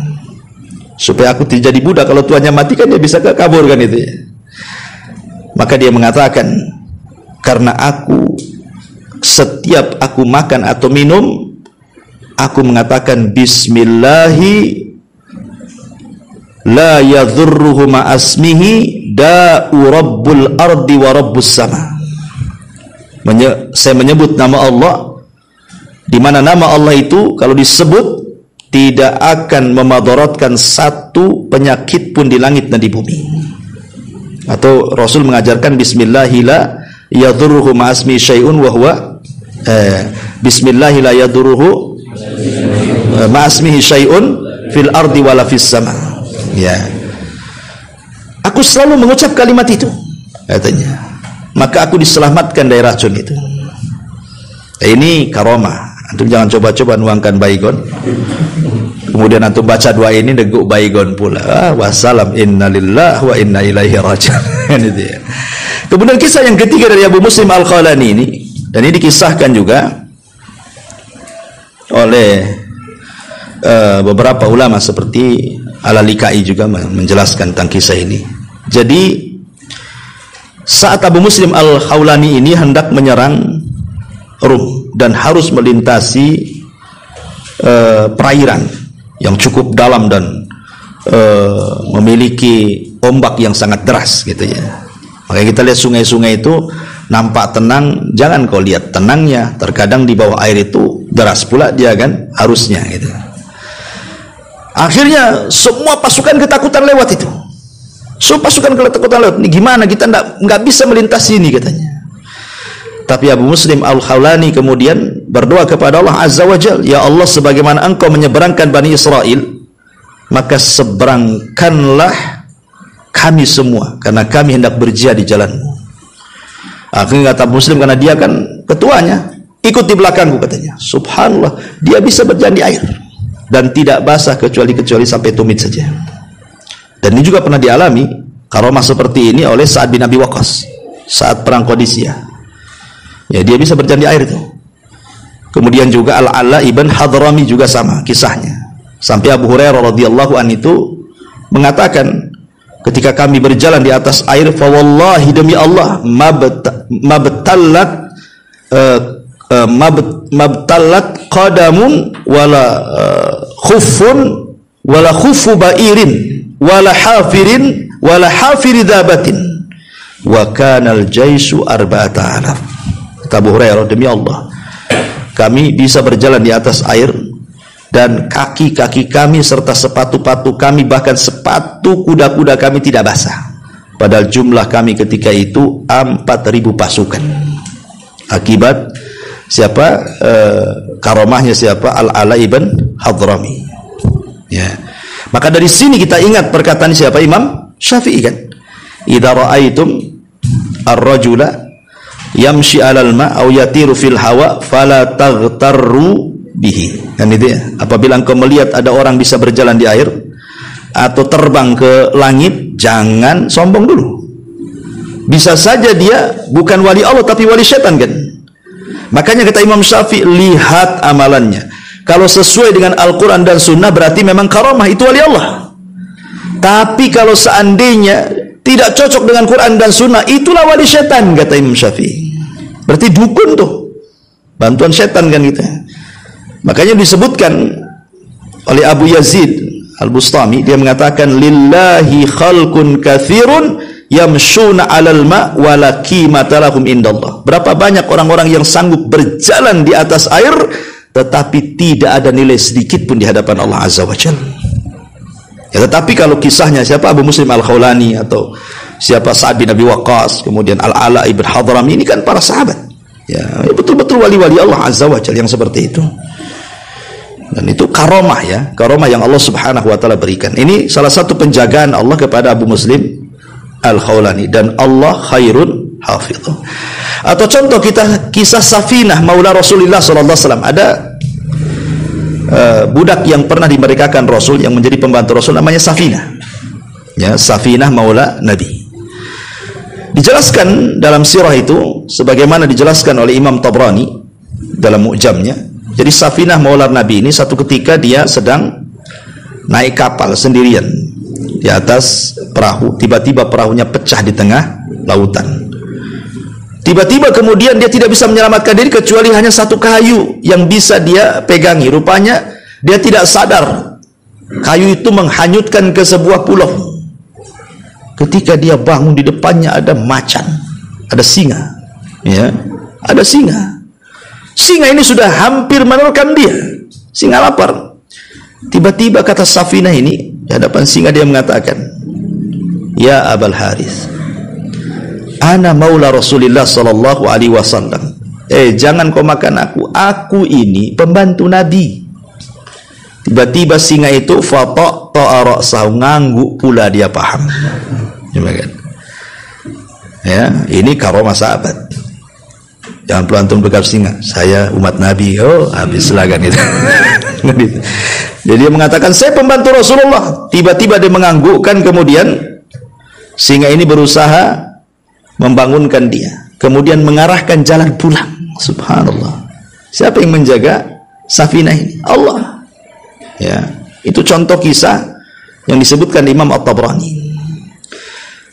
supaya aku tidak jadi budak. Kalau tuannya mati kan dia bisa kabur kan itu ya. Maka dia mengatakan, karena aku setiap aku makan atau minum, aku mengatakan bismillahi la yadhurruhu ma asmihi da'u rabbul ardi wa rabbus sama. Saya menyebut nama Allah, di mana nama Allah itu kalau disebut tidak akan memadaratkan satu penyakit pun di langit dan di bumi. Atau Rasul mengajarkan bismillahi la yadhurruhu ma asmi syai'un wa huwa bismillahi la yadhurruhu ma asmihi syai'un fil ardi wala fis sama. Ya, aku selalu mengucap kalimat itu katanya, maka aku diselamatkan dari racun itu. Ini karomah. Antum jangan coba-coba nuangkan baygon, kemudian antum baca doa ini deguk baygon pula. Wassalam, innalillahi wa inna ilaihi raji'un. Kemudian kisah yang ketiga dari Abu Muslim Al-Khawlani ini, dan ini dikisahkan juga oleh beberapa ulama seperti Al-Lalikai juga menjelaskan tentang kisah ini. Jadi saat Abu Muslim Al-Khawlani ini hendak menyerang Rum dan harus melintasi perairan yang cukup dalam dan memiliki ombak yang sangat deras gitu ya. Makanya kita lihat sungai-sungai itu nampak tenang, jangan kau lihat tenangnya, terkadang di bawah air itu deras pula dia kan, harusnya gitu. Akhirnya semua pasukan ketakutan lewat itu. Semua pasukan ketakutan lewat. Ini gimana, kita nggak bisa melintasi ini katanya. Tapi Abu Muslim Al-Khawlani kemudian berdoa kepada Allah Azza wa Jalla, ya Allah, sebagaimana engkau menyeberangkan Bani Israel, maka seberangkanlah kami semua, karena kami hendak berjihad di jalanmu. Akhirnya kata Muslim, karena dia kan ketuanya, ikut di belakangku katanya. Subhanallah, dia bisa berjalan di air dan tidak basah kecuali sampai tumit saja. Dan ini juga pernah dialami karomah seperti ini oleh Sa'ad bin Abi Waqqas saat perang Qadisiyah. Ya, dia bisa berjalan di air itu. Kemudian juga Al-Ala ibn Hadrami juga sama kisahnya. Sampai Abu Hurairah radhiyallahu an itu mengatakan, ketika kami berjalan di atas air, fa wallahi, demi Allah, mabtallat qadamun wala khuffun wala khuffu ba'irin wala hafirin wala hafiri dhabatin wa kana al-jaisu 4,000. Kata Abu Hurairah, demi Allah, kami bisa berjalan di atas air dan kaki-kaki kami serta sepatu-patu kami, bahkan sepatu kuda-kuda kami tidak basah. padahal jumlah kami ketika itu 4.000 pasukan. Akibat siapa? Karomahnya siapa? Al-Ala ibn Hadrami. Ya. Maka dari sini kita ingat perkataan siapa? Imam Syafi'i kan. Idza ra'aitum ar-rajula yamshi 'alal ma' aw yatiru fil hawa fala taghtarru bihi. Kan itu ya. Apabila engkau melihat ada orang bisa berjalan di air atau terbang ke langit, jangan sombong dulu. Bisa saja dia bukan wali Allah tapi wali setan kan. Makanya kata Imam Syafi'i, lihat amalannya. Kalau sesuai dengan Al-Quran dan Sunnah berarti memang karamah, itu wali Allah. Tapi kalau seandainya tidak cocok dengan Quran dan Sunnah, itulah wali setan kata Imam Syafi'i. Berarti dukun tuh, bantuan setan kan gitu. Makanya disebutkan oleh Abu Yazid Al-Bustami, dia mengatakan lillahi khalqun katsirun yamshuna 'alal ma' wala qimata lahum indallah. Berapa banyak orang-orang yang sanggup berjalan di atas air tetapi tidak ada nilai sedikit pun di hadapan Allah Azza wa Jalla. Ya, tetapi kalau kisahnya siapa Abu Muslim Al-Khawlani atau siapa Sa'ad bin Abi Waqqas, kemudian Al-Ala ibn Hadrami, ini kan para sahabat. Ya, betul-betul wali-wali Allah Azza wa Jalla yang seperti itu. Dan itu karomah ya, karomah yang Allah Subhanahu wa taala berikan. Ini salah satu penjagaan Allah kepada Abu Muslim Al-Khawlani, dan Allah khairun hafidh. Atau contoh kita kisah Safinah Maula Rasulullah sallallahu alaihi wasallam. Ada budak yang pernah dimerdekakan Rasul yang menjadi pembantu Rasul, namanya Safinah. Ya, Safinah Maula Nabi. Dijelaskan dalam sirah itu sebagaimana dijelaskan oleh Imam Tabrani dalam Mu'jamnya. Jadi Safinah Maula Nabi ini satu ketika dia sedang naik kapal sendirian di atas perahu, tiba-tiba perahunya pecah di tengah lautan. Tiba-tiba kemudian dia tidak bisa menyelamatkan diri kecuali hanya satu kayu yang bisa dia pegangi. Rupanya dia tidak sadar kayu itu menghanyutkan ke sebuah pulau. Ketika dia bangun, di depannya ada macan, ada singa, ya, ada singa. Singa ini sudah hampir menerkam dia. Singa lapar. Tiba-tiba kata Safinah ini di hadapan singa, dia mengatakan, "Ya Abul Harith, ana maula Rasulillah sallallahu alaihi wasallam." Jangan kau makan aku. Aku ini pembantu Nabi. Tiba-tiba singa itu fata'a ra'sahu, ngangguk pula dia paham. Ya, ini karomah sahabat. Jangan perlu antum bekap singa, saya umat Nabi. Oh, habis lagan itu. Jadi dia mengatakan, saya pembantu Rasulullah. Tiba-tiba dia menganggukkan, kemudian singa ini berusaha membangunkan dia, kemudian mengarahkan jalan pulang. Subhanallah. Siapa yang menjaga Safinah ini? Allah. Ya, itu contoh kisah yang disebutkan Imam At-Tabrani.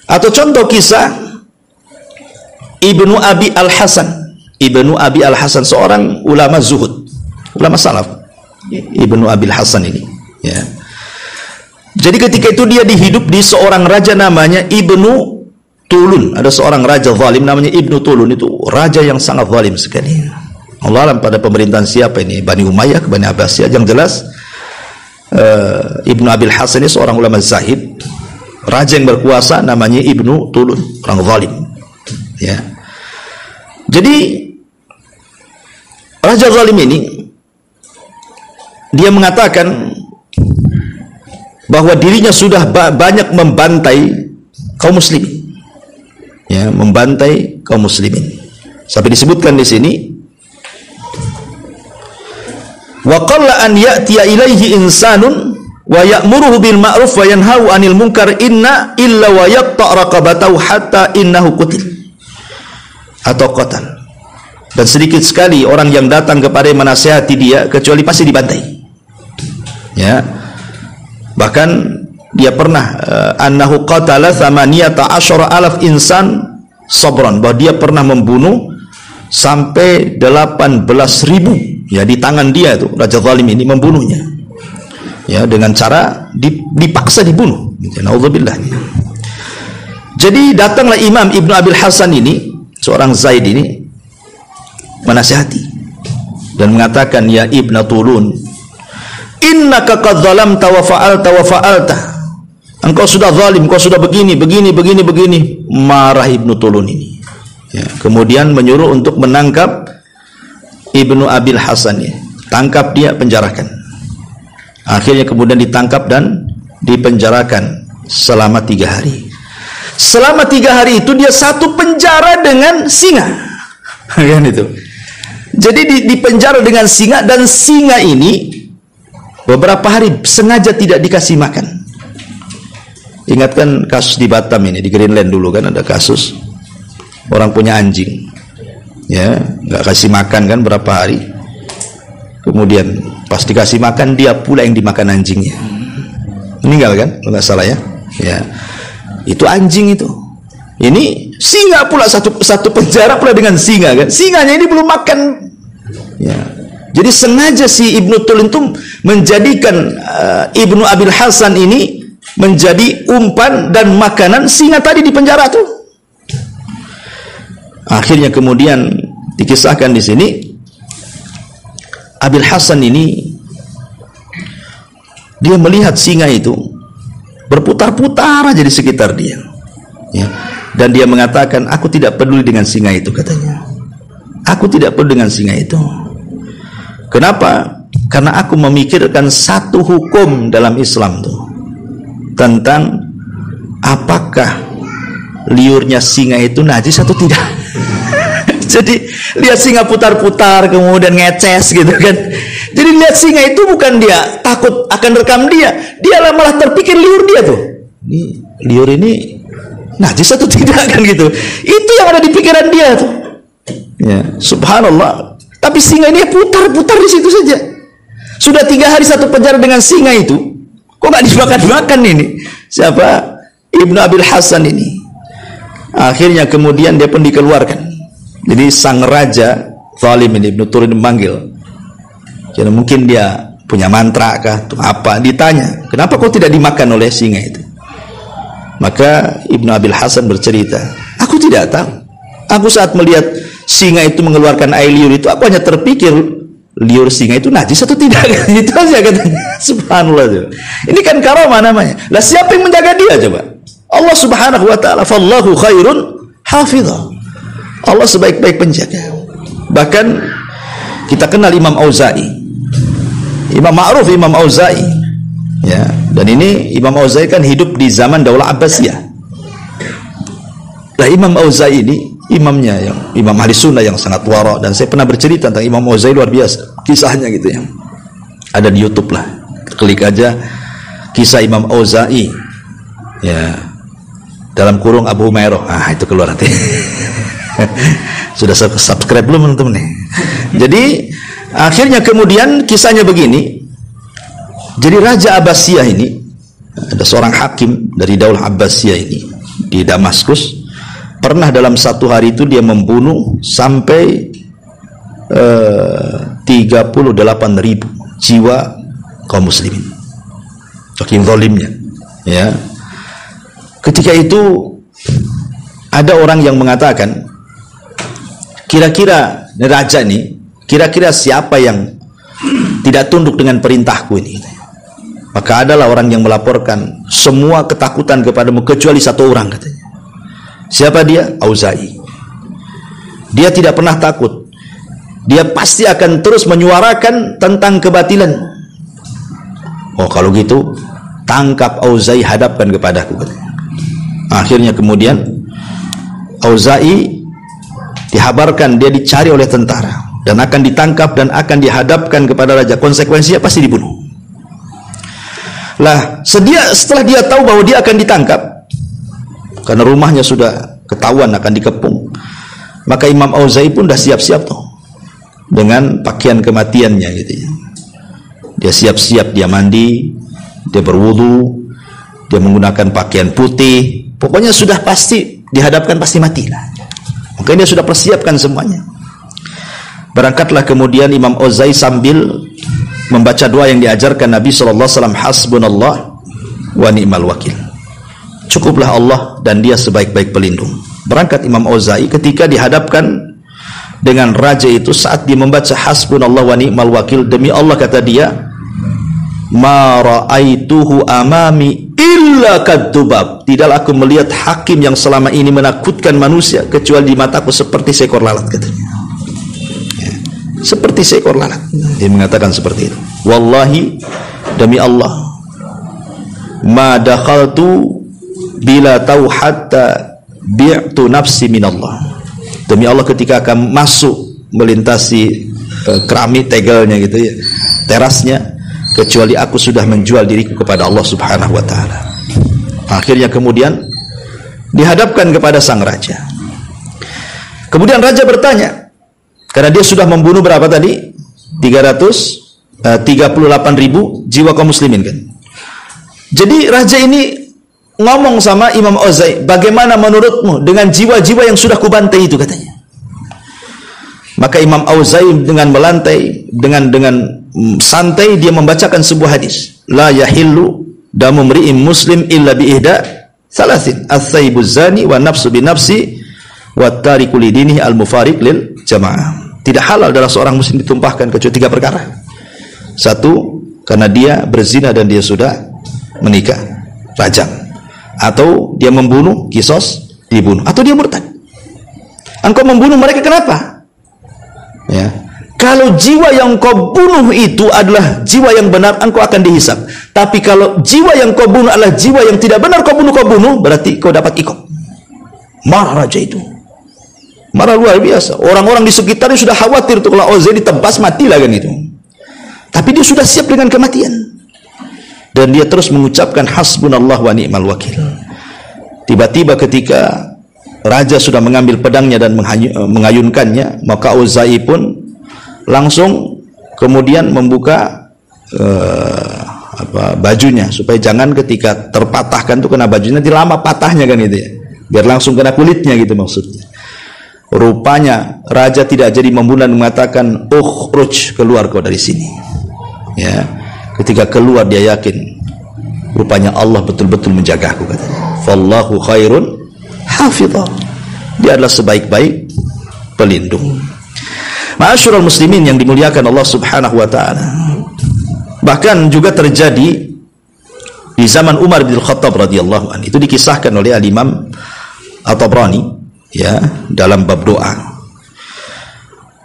Atau contoh kisah Ibnu Abi Al-Hasan. Ibnu Abi Al-Hasan, seorang ulama zuhud, ulama salaf. Ibnu Abi Al-Hasan ini, ya. Jadi ketika itu dia dihidup di seorang raja namanya Ibnu Tulun. Ada seorang raja zalim namanya Ibnu Tulun, itu raja yang sangat zalim sekali. Allah alam pada pemerintahan siapa ini, Bani Umayyah, Bani Abbasiyah. Yang jelas Ibnu Abi Al-Hasan ini seorang ulama zahid, raja yang berkuasa, namanya Ibnu Tulun, orang zalim. Ya. Jadi raja zalim ini dia mengatakan bahwa dirinya sudah banyak membantai kaum muslimin. Ya, membantai kaum muslimin. Sampai disebutkan di sini, wa qalla an ya'tiya ilaihi insanun wa ya'muruhu bil ma'ruf wa yanhahu 'anil munkar illa wa yaqta' raqabatahu hatta innahu qutil atau qatal. Dan sedikit sekali orang yang datang kepada menasihati dia kecuali pasti dibantai. Ya. Bahkan dia pernah annahu qatala 18,000 insan sabran, bahwa dia pernah membunuh sampai 18.000, ya, di tangan dia itu raja zalim ini membunuhnya. Ya, dengan cara dipaksa dibunuh. Nauzubillah. Jadi datanglah Imam Ibnu Abil Hasan ini, seorang Zaid ini, menasihati dan mengatakan, ya Ibnu Tulun, innaka qad zalamta wa fa'alta wa fa'alta. engkau sudah zalim, engkau sudah begini. Marah Ibnu Tulun ini. Ya, kemudian menyuruh untuk menangkap Ibnu Abil Hasan ya. Tangkap dia, penjarakan. Akhirnya kemudian ditangkap dan dipenjarakan selama 3 hari. Selama 3 hari itu dia satu penjara dengan singa. Kan itu. Jadi dipenjara dengan singa, dan singa ini beberapa hari sengaja tidak dikasih makan. Ingatkan kasus di Batam ini, di Greenland dulu kan ada kasus orang punya anjing, ya nggak kasih makan kan berapa hari, kemudian pas dikasih makan dia pula yang dimakan anjingnya, meninggal kan, nggak salah ya, ya itu anjing itu. Ini singa pula, satu penjara pula dengan singa kan, singanya ini belum makan, ya. Jadi sengaja si Ibnu Tulun itu menjadikan Ibnu Abil Hasan ini menjadi umpan dan makanan singa tadi di penjara tuh. Akhirnya kemudian dikisahkan di sini, Abil Hasan ini dia melihat singa itu berputar-putar aja di sekitar dia, ya. Dan dia mengatakan, aku tidak peduli dengan singa itu, katanya. Aku tidak peduli dengan singa itu. Kenapa? Karena aku memikirkan satu hukum dalam Islam tuh, tentang apakah liurnya singa itu najis atau tidak. Jadi lihat singa putar-putar kemudian ngeces gitu kan. Jadi lihat singa itu bukan dia takut akan rekam dia malah terpikir liur dia tuh. Ini liur ini najis atau tidak kan gitu. Itu yang ada di pikiran dia tuh. Ya, subhanallah. Tapi singa ini putar-putar di situ saja. Sudah 3 hari satu penjara dengan singa itu, kok nggak dimakan-makan ini? Siapa? Ibnu Abil Hasan ini. Akhirnya kemudian dia pun dikeluarkan. Jadi sang raja zalim ini, Ibnu Tulun, memanggil. Jadi mungkin dia punya mantra kah? Apa? Ditanya, kenapa kau tidak dimakan oleh singa itu? Maka Ibnu Abil Hasan bercerita, aku tidak tahu. Aku saat melihat singa itu mengeluarkan air liur itu, aku hanya terpikir liur singa itu najis atau tidak. Itu aja katanya. Subhanallah. Ini kan karamah namanya. Lah siapa yang menjaga dia coba? Allah Subhanahu wa taala. Fallahu khairun hafizah. Allah sebaik-baik penjaga. Bahkan kita kenal Imam Auza'i. Imam ma'ruf Imam Auza'i. Ya, dan ini Imam Auza'i kan hidup di zaman Daulah Abbasiyah. Nah, Imam Auza'i ini imamnya, yang imam ahli sunnah yang sangat wara, dan saya pernah bercerita tentang Imam Auza'i, luar biasa kisahnya gitu ya. Ada di YouTube lah, klik aja kisah Imam Auza'i ya, dalam kurung Abu Humairah, itu keluar nanti. Sudah subscribe belum teman-teman nih? Jadi akhirnya kemudian kisahnya begini. Jadi Raja Abbasiyah ini, ada seorang hakim dari Daulah Abbasiyah ini di Damaskus, pernah dalam satu hari itu dia membunuh sampai 38.000 jiwa kaum muslimin, saking zalimnya, ya. Ketika itu ada orang yang mengatakan, kira-kira raja ini, kira-kira siapa yang tidak tunduk dengan perintahku ini? Maka adalah orang yang melaporkan, semua ketakutan kepadamu kecuali satu orang, katanya. Siapa dia? Auza'i. Dia tidak pernah takut. Dia pasti akan terus menyuarakan tentang kebatilan. Oh, kalau gitu tangkap Auza'i, hadapkan kepadaku, katanya. Akhirnya kemudian Auza'i dihabarkan, dia dicari oleh tentara dan akan ditangkap dan akan dihadapkan kepada raja. Konsekuensinya pasti dibunuh. Lah, setelah dia tahu bahwa dia akan ditangkap karena rumahnya sudah ketahuan akan dikepung, maka Imam Auza'i pun dah siap-siap tuh dengan pakaian kematiannya gitu ya. Dia siap-siap, dia mandi, dia berwudu, dia menggunakan pakaian putih, pokoknya sudah pasti dihadapkan, pasti mati lah. Maka dia sudah persiapkan semuanya. Berangkatlah kemudian Imam Auza'i sambil membaca doa yang diajarkan Nabi SAW, hasbunallah wa ni'mal wakil. Cukuplah Allah dan dia sebaik-baik pelindung. Berangkat Imam Auza'i, ketika dihadapkan dengan raja itu, saat dia membaca hasbunallah wa ni'mal wakil, demi Allah, kata dia, ma ra'aituhu amami illa kadzubab. Tidaklah aku melihat hakim yang selama ini menakutkan manusia kecuali di mataku seperti seekor lalat, katanya. Ya, seperti seekor lalat. Dia mengatakan seperti itu. Wallahi, demi Allah, ma dakhaltu bila tahu hatta bi'tu nafsi minallah. Demi Allah, ketika akan masuk melintasi keramik tegelnya gitu ya, terasnya, kecuali aku sudah menjual diriku kepada Allah Subhanahu wa taala. Akhirnya kemudian dihadapkan kepada sang raja. Kemudian raja bertanya, karena dia sudah membunuh berapa tadi? 338.000 jiwa kaum muslimin kan. Jadi raja ini ngomong sama Imam Auzai, bagaimana menurutmu dengan jiwa-jiwa yang sudah kubantai itu, katanya. Maka Imam Auzai dengan melantai, dengan santai dia membacakan sebuah hadis, la yahillu damu mri'in muslim illa bi ihda salasin, as-sayyibuz zani wa nafsu bi nafsi wa tariku lidinihi al-mufariq lil jamaah. Tidak halal darah seorang muslim ditumpahkan kecuali 3 perkara. 1, karena dia berzina dan dia sudah menikah, rajam. Atau dia membunuh, kisos, dibunuh. Atau dia murtad. Engkau membunuh mereka kenapa? Ya. Kalau jiwa yang kau bunuh itu adalah jiwa yang benar, engkau akan dihisab. Tapi kalau jiwa yang kau bunuh adalah jiwa yang tidak benar, kau bunuh, berarti kau dapat ikop. Marah raja itu. Marah luar biasa. Orang-orang di sekitarnya sudah khawatir tuh kalau Auzai ditebas matilah kan itu. Tapi dia sudah siap dengan kematian. Dan dia terus mengucapkan hasbunallah wa ni'mal wakil. Tiba-tiba ketika raja sudah mengambil pedangnya dan mengayunkannya, maka Auzai pun langsung kemudian membuka bajunya supaya jangan ketika terpatahkan tuh kena bajunya, nanti lama patahnya kan gitu ya, biar langsung kena kulitnya gitu maksudnya. Rupanya raja tidak jadi membunuh dan mengatakan ukhruj, keluar kau dari sini ya. Ketika keluar dia yakin rupanya Allah betul-betul menjagaku, katanya. Fallahu khairun hafidhah. Dia adalah sebaik-baik pelindung. Ma'asyiral muslimin yang dimuliakan Allah Subhanahu wa taala. Bahkan juga terjadi di zaman Umar bin Khattab radhiyallahu anhu. Itu dikisahkan oleh Al-Imam At-Tabrani ya dalam bab doa.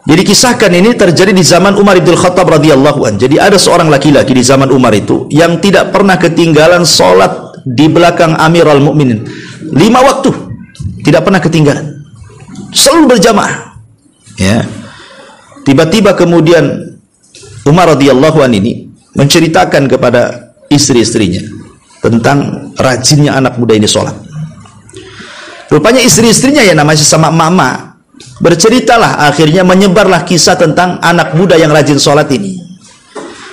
Jadi kisahkan ini terjadi di zaman Umar bin Khattab radhiyallahu anhu. Jadi ada seorang laki-laki di zaman Umar itu yang tidak pernah ketinggalan salat di belakang Amirul Mukminin. 5 waktu tidak pernah ketinggalan, selalu berjamaah ya. Tiba-tiba kemudian Umar radhiyallahu anhu ini menceritakan kepada istri-istrinya tentang rajinnya anak muda ini sholat. Rupanya istri-istrinya ya namanya sama mama, berceritalah, akhirnya menyebarlah kisah tentang anak muda yang rajin sholat ini.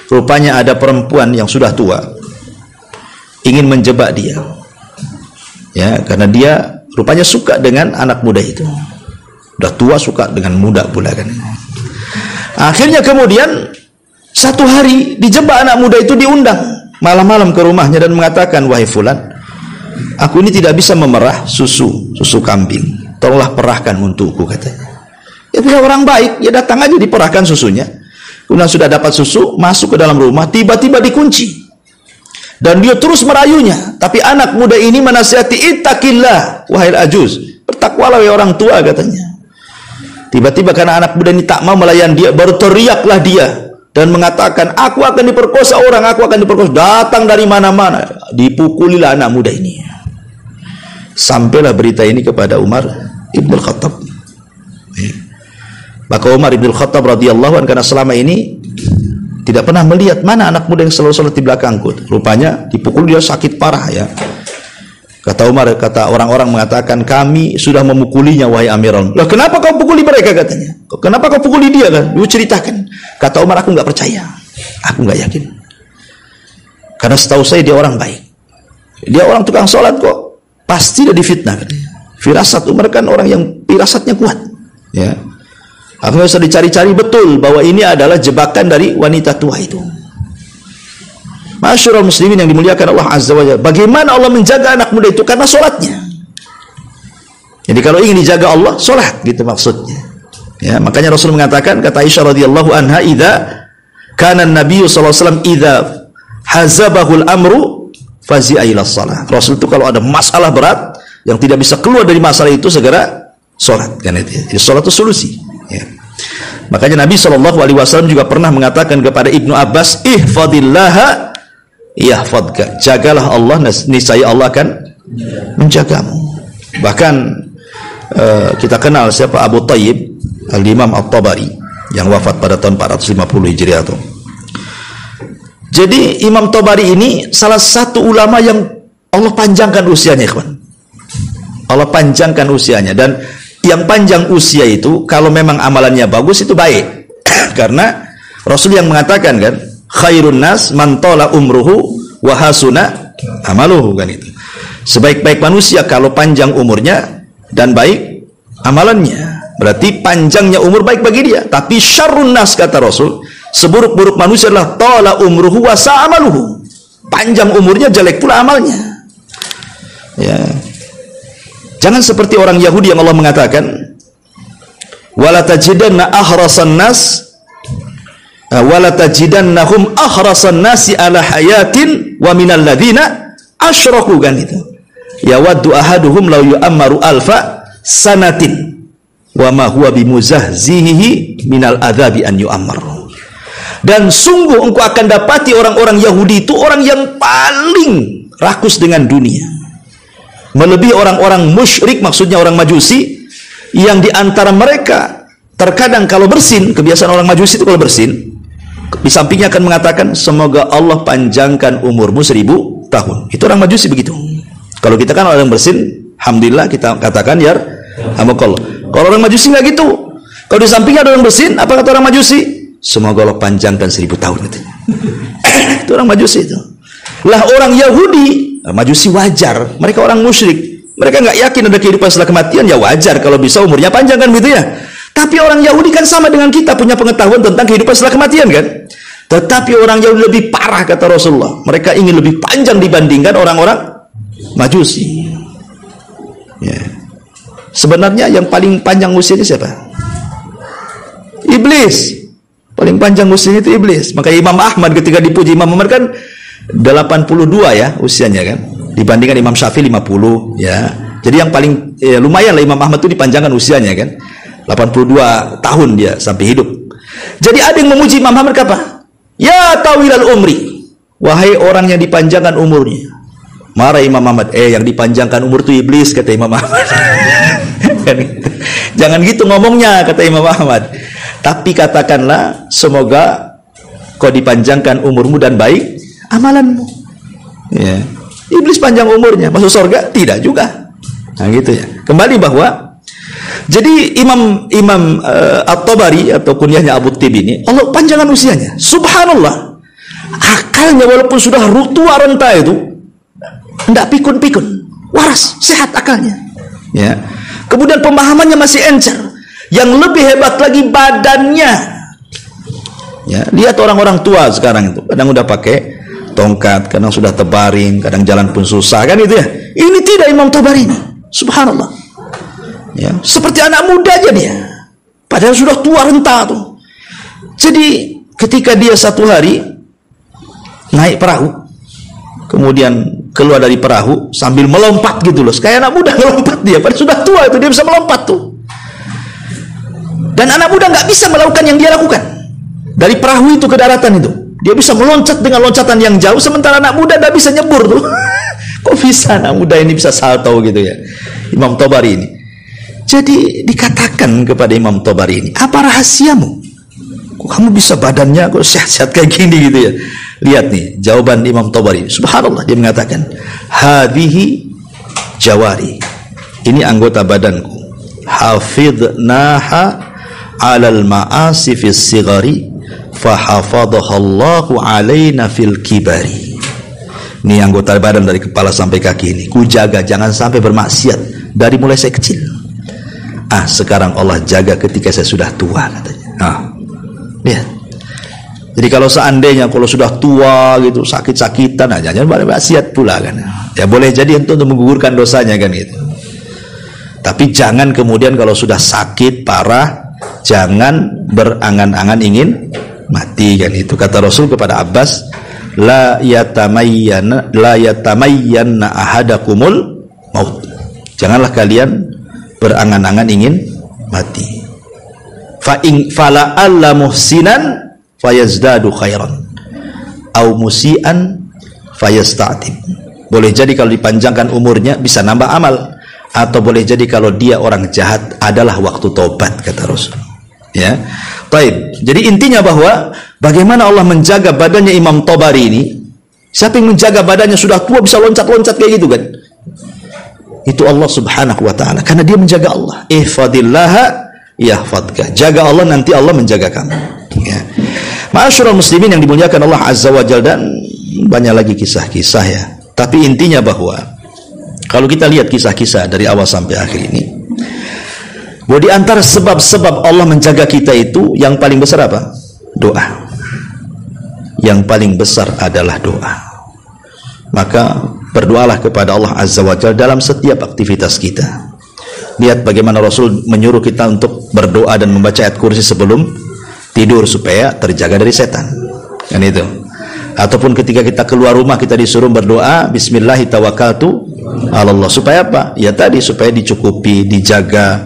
Rupanya ada perempuan yang sudah tua ingin menjebak dia ya, karena dia rupanya suka dengan anak muda itu. Udah tua suka dengan muda pula kan. Akhirnya kemudian satu hari dijebak anak muda itu, diundang malam-malam ke rumahnya dan mengatakan, wahai fulan, aku ini tidak bisa memerah susu kambing, tolonglah perahkan untukku, katanya. Ya dia orang baik, ya datang aja diperahkan susunya. Kemudian sudah dapat susu, masuk ke dalam rumah, tiba-tiba dikunci. Dan dia terus merayunya. Tapi anak muda ini menasihati, ittaqillah wahai ajuz, bertakwalah wahai orang tua, katanya. Tiba-tiba karena anak muda ini tak mau melayan dia, baru teriaklah dia dan mengatakan, aku akan diperkosa orang, aku akan diperkosa. Datang dari mana-mana, dipukulilah anak muda ini. Sampailah berita ini kepada Umar ibn Khattab. Maka Umar ibn Khattab radhiyallahu anhu, karena selama ini tidak pernah melihat mana anak muda yang selalu sholat di belakangku. Rupanya dipukul, dia sakit parah ya. Kata Umar, kata orang-orang mengatakan, kami sudah memukulinya wahai Amirul. Lah kenapa kau pukuli mereka, katanya? Kenapa kau pukuli dia kan? Dia ceritakan. Kata Umar, aku nggak percaya, aku nggak yakin. Karena setahu saya dia orang baik, dia orang tukang sholat kok, pasti dia difitnah, katanya. Firasat Umar kan orang yang firasatnya kuat ya. Aku nggak usah dicari-cari, betul bahwa ini adalah jebakan dari wanita tua itu. Masyarul muslimin yang dimuliakan Allah Azza wa Jalla, bagaimana Allah menjaga anak muda itu? Karena sholatnya. Jadi kalau ingin dijaga Allah, sholat gitu maksudnya ya. Makanya Rasul mengatakan, kata Aisyah radhiyallahu anha, idza kana an-nabiy sallallahu alaihi wasallam idza hazabahul amru fazi'a ila shalah. Rasul itu kalau ada masalah berat yang tidak bisa keluar dari masalah itu, segera sholat, kan itu. Jadi sholat itu solusi, ya. Makanya Nabi SAW juga pernah mengatakan kepada Ibnu Abbas, ihfadillaha yahfadka, jagalah Allah, niscaya Allah akan menjagamu. Bahkan kita kenal siapa Abu Tayyib Al-Imam At-Tabari yang wafat pada tahun 450 Hijriah itu. Jadi Imam Tabari ini salah satu ulama yang Allah panjangkan usianya, ikhwan. Allah panjangkan usianya, dan yang panjang usia itu kalau memang amalannya bagus itu baik. Karena Rasul yang mengatakan kan, khairun nas man tala umruhu wa hasuna amaluhu, kan itu. Sebaik-baik manusia kalau panjang umurnya dan baik amalannya. Berarti panjangnya umur baik bagi dia. Tapi syarrun nas, kata Rasul, seburuk-buruk manusia adalah tala umruhu wa sa'amaluhu. Panjang umurnya, jelek pula amalnya. Ya. Jangan seperti orang Yahudi yang Allah mengatakan, wala tajidanna ahrasan nas wala tajidannahum ahrasan nasi ala hayatin wa minal ladzina asyraku, kan itu. Yawaddu ahaduhum law yu'ammaru alfa sanatin wa ma huwa bimuzahzihi minal adzabi an yu'ammar. Dan sungguh engkau akan dapati orang-orang Yahudi itu orang yang paling rakus dengan dunia, melebihi orang-orang musyrik, maksudnya orang Majusi, yang diantara mereka terkadang kalau bersin, kebiasaan orang Majusi itu kalau bersin, di sampingnya akan mengatakan, semoga Allah panjangkan umurmu 1000 tahun. Itu orang Majusi begitu. Kalau kita kan orang bersin, alhamdulillah kita katakan ya hamakallah. Kalau orang Majusi nggak gitu. Kalau di sampingnya ada orang bersin, apa kata orang Majusi? Semoga Allah panjangkan 1000 tahun. Itu orang Majusi itu. Lah orang Yahudi, Majusi wajar, mereka orang musyrik, mereka nggak yakin ada kehidupan setelah kematian, ya wajar kalau bisa umurnya panjang, kan gitu ya. Tapi orang Yahudi kan sama dengan kita, punya pengetahuan tentang kehidupan setelah kematian, kan. Tetapi orang Yahudi lebih parah, kata Rasulullah. Mereka ingin lebih panjang dibandingkan orang-orang Majusi. Ya. Sebenarnya yang paling panjang usianya siapa? Iblis. Paling panjang usianya itu iblis. Maka Imam Ahmad ketika dipuji, Imam Ahmad kan 82 ya usianya, kan, dibandingkan Imam Syafi'i 50, ya. Jadi yang paling lumayan lah Imam Ahmad itu dipanjangkan usianya, kan, 82 tahun dia sampai hidup. Jadi ada yang memuji Imam Ahmad apa? Ya tawilal umri, wahai orang yang dipanjangkan umurnya. Marah Imam Ahmad, yang dipanjangkan umur itu iblis, kata Imam Ahmad. Jangan gitu ngomongnya, kata Imam Ahmad. Tapi katakanlah, semoga kau dipanjangkan umurmu dan baik amalanmu. Ya. Iblis panjang umurnya, masuk surga? Tidak juga. Nah gitu ya. Kembali bahwa jadi Imam At-Tabari atau kunyahnya Abu Tib ini, Allah panjangkan usianya. Subhanallah. Akalnya walaupun sudah tua renta itu, tidak pikun-pikun, waras, sehat akalnya. Ya. Kemudian pemahamannya masih encer. Yang lebih hebat lagi badannya. Ya, lihat orang-orang tua sekarang itu, kadang udah pakai tongkat, kadang sudah terbaring, kadang jalan pun susah, kan itu ya. Ini tidak Imam Tabari ini. Subhanallah. Ya, seperti anak muda aja dia. Padahal sudah tua renta tuh. Jadi ketika dia satu hari naik perahu, kemudian keluar dari perahu sambil melompat gitu loh. Kayak anak muda melompat dia. Padahal sudah tua itu, dia bisa melompat tuh. Dan anak muda nggak bisa melakukan yang dia lakukan. Dari perahu itu ke daratan itu, dia bisa meloncat dengan loncatan yang jauh, sementara anak muda nggak bisa nyebur tuh. Kok bisa anak muda ini bisa salto gitu ya, Imam Tabari ini. Jadi dikatakan kepada Imam Tabari ini, apa rahasiamu? Kok kamu bisa badannya kok sehat-sehat kayak gini gitu ya? Lihat nih jawaban Imam Tabari. Subhanallah, dia mengatakan, hadhihi jawari, ini anggota badanku, hafidnaha alal ma'asi fis sigari fahafadhahallahu alaina fil kibari. Ini anggota badan dari kepala sampai kaki ini, kujaga jangan sampai bermaksiat dari mulai saya kecil. Sekarang Allah jaga ketika saya sudah tua, katanya. Lihat. Jadi kalau seandainya kalau sudah tua gitu, sakit-sakitan aja, jangan bermaksiat pula, kan. Ya boleh jadi untuk menggugurkan dosanya, kan gitu. Tapi jangan kemudian kalau sudah sakit parah, jangan berangan-angan ingin mati, kan itu. Kata Rasul kepada Abbas la yatamayyanna ahadakumul maut. Janganlah kalian berangan-angan ingin mati. Fala alla muhsinan fayazdadu khairan au musian fayasta'tib. Boleh jadi kalau dipanjangkan umurnya bisa nambah amal, atau boleh jadi kalau dia orang jahat adalah waktu tobat, kata Rasul. Ya. Baik. Jadi intinya bahwa bagaimana Allah menjaga badannya Imam Tabari ini. Siapa yang menjaga badannya sudah tua bisa loncat-loncat kayak gitu kan? Itu Allah Subhanahu wa taala, karena dia menjaga Allah. Ihfadillaha yahfadka. Jaga Allah, nanti Allah menjaga kamu. Ya. Ma'asyiral muslimin yang dimuliakan Allah Azza wa Jalla, dan banyak lagi kisah-kisah ya. Tapi intinya bahwa kalau kita lihat kisah-kisah dari awal sampai akhir ini, bahwa di antara sebab-sebab Allah menjaga kita itu yang paling besar apa? Doa. Yang paling besar adalah doa. Maka berdoalah kepada Allah Azza wa Jalla dalam setiap aktivitas kita. Lihat bagaimana Rasul menyuruh kita untuk berdoa dan membaca ayat kursi sebelum tidur supaya terjaga dari setan. Kan itu. Ataupun ketika kita keluar rumah kita disuruh berdoa bismillahi tawakkaltu 'ala Allah. Supaya apa? Ya tadi, supaya dicukupi, dijaga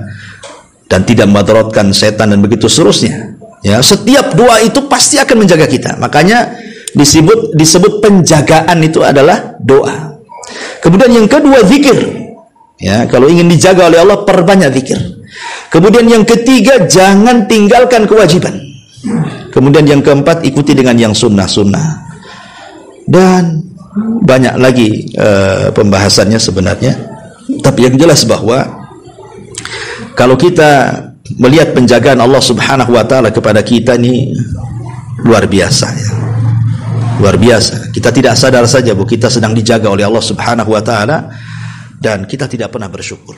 dan tidak memudaratkan setan dan begitu seterusnya. Ya, setiap doa itu pasti akan menjaga kita. Makanya disebut penjagaan itu adalah doa. Kemudian yang kedua, zikir. Ya, kalau ingin dijaga oleh Allah, perbanyak zikir. Kemudian yang ketiga, jangan tinggalkan kewajiban. Kemudian yang keempat, ikuti dengan yang sunnah-sunnah. Dan banyak lagi pembahasannya sebenarnya. Tapi yang jelas bahwa kalau kita melihat penjagaan Allah Subhanahu wa taala kepada kita ini luar biasa ya. Luar biasa. Kita tidak sadar saja bahwa kita sedang dijaga oleh Allah Subhanahu wa taala dan kita tidak pernah bersyukur.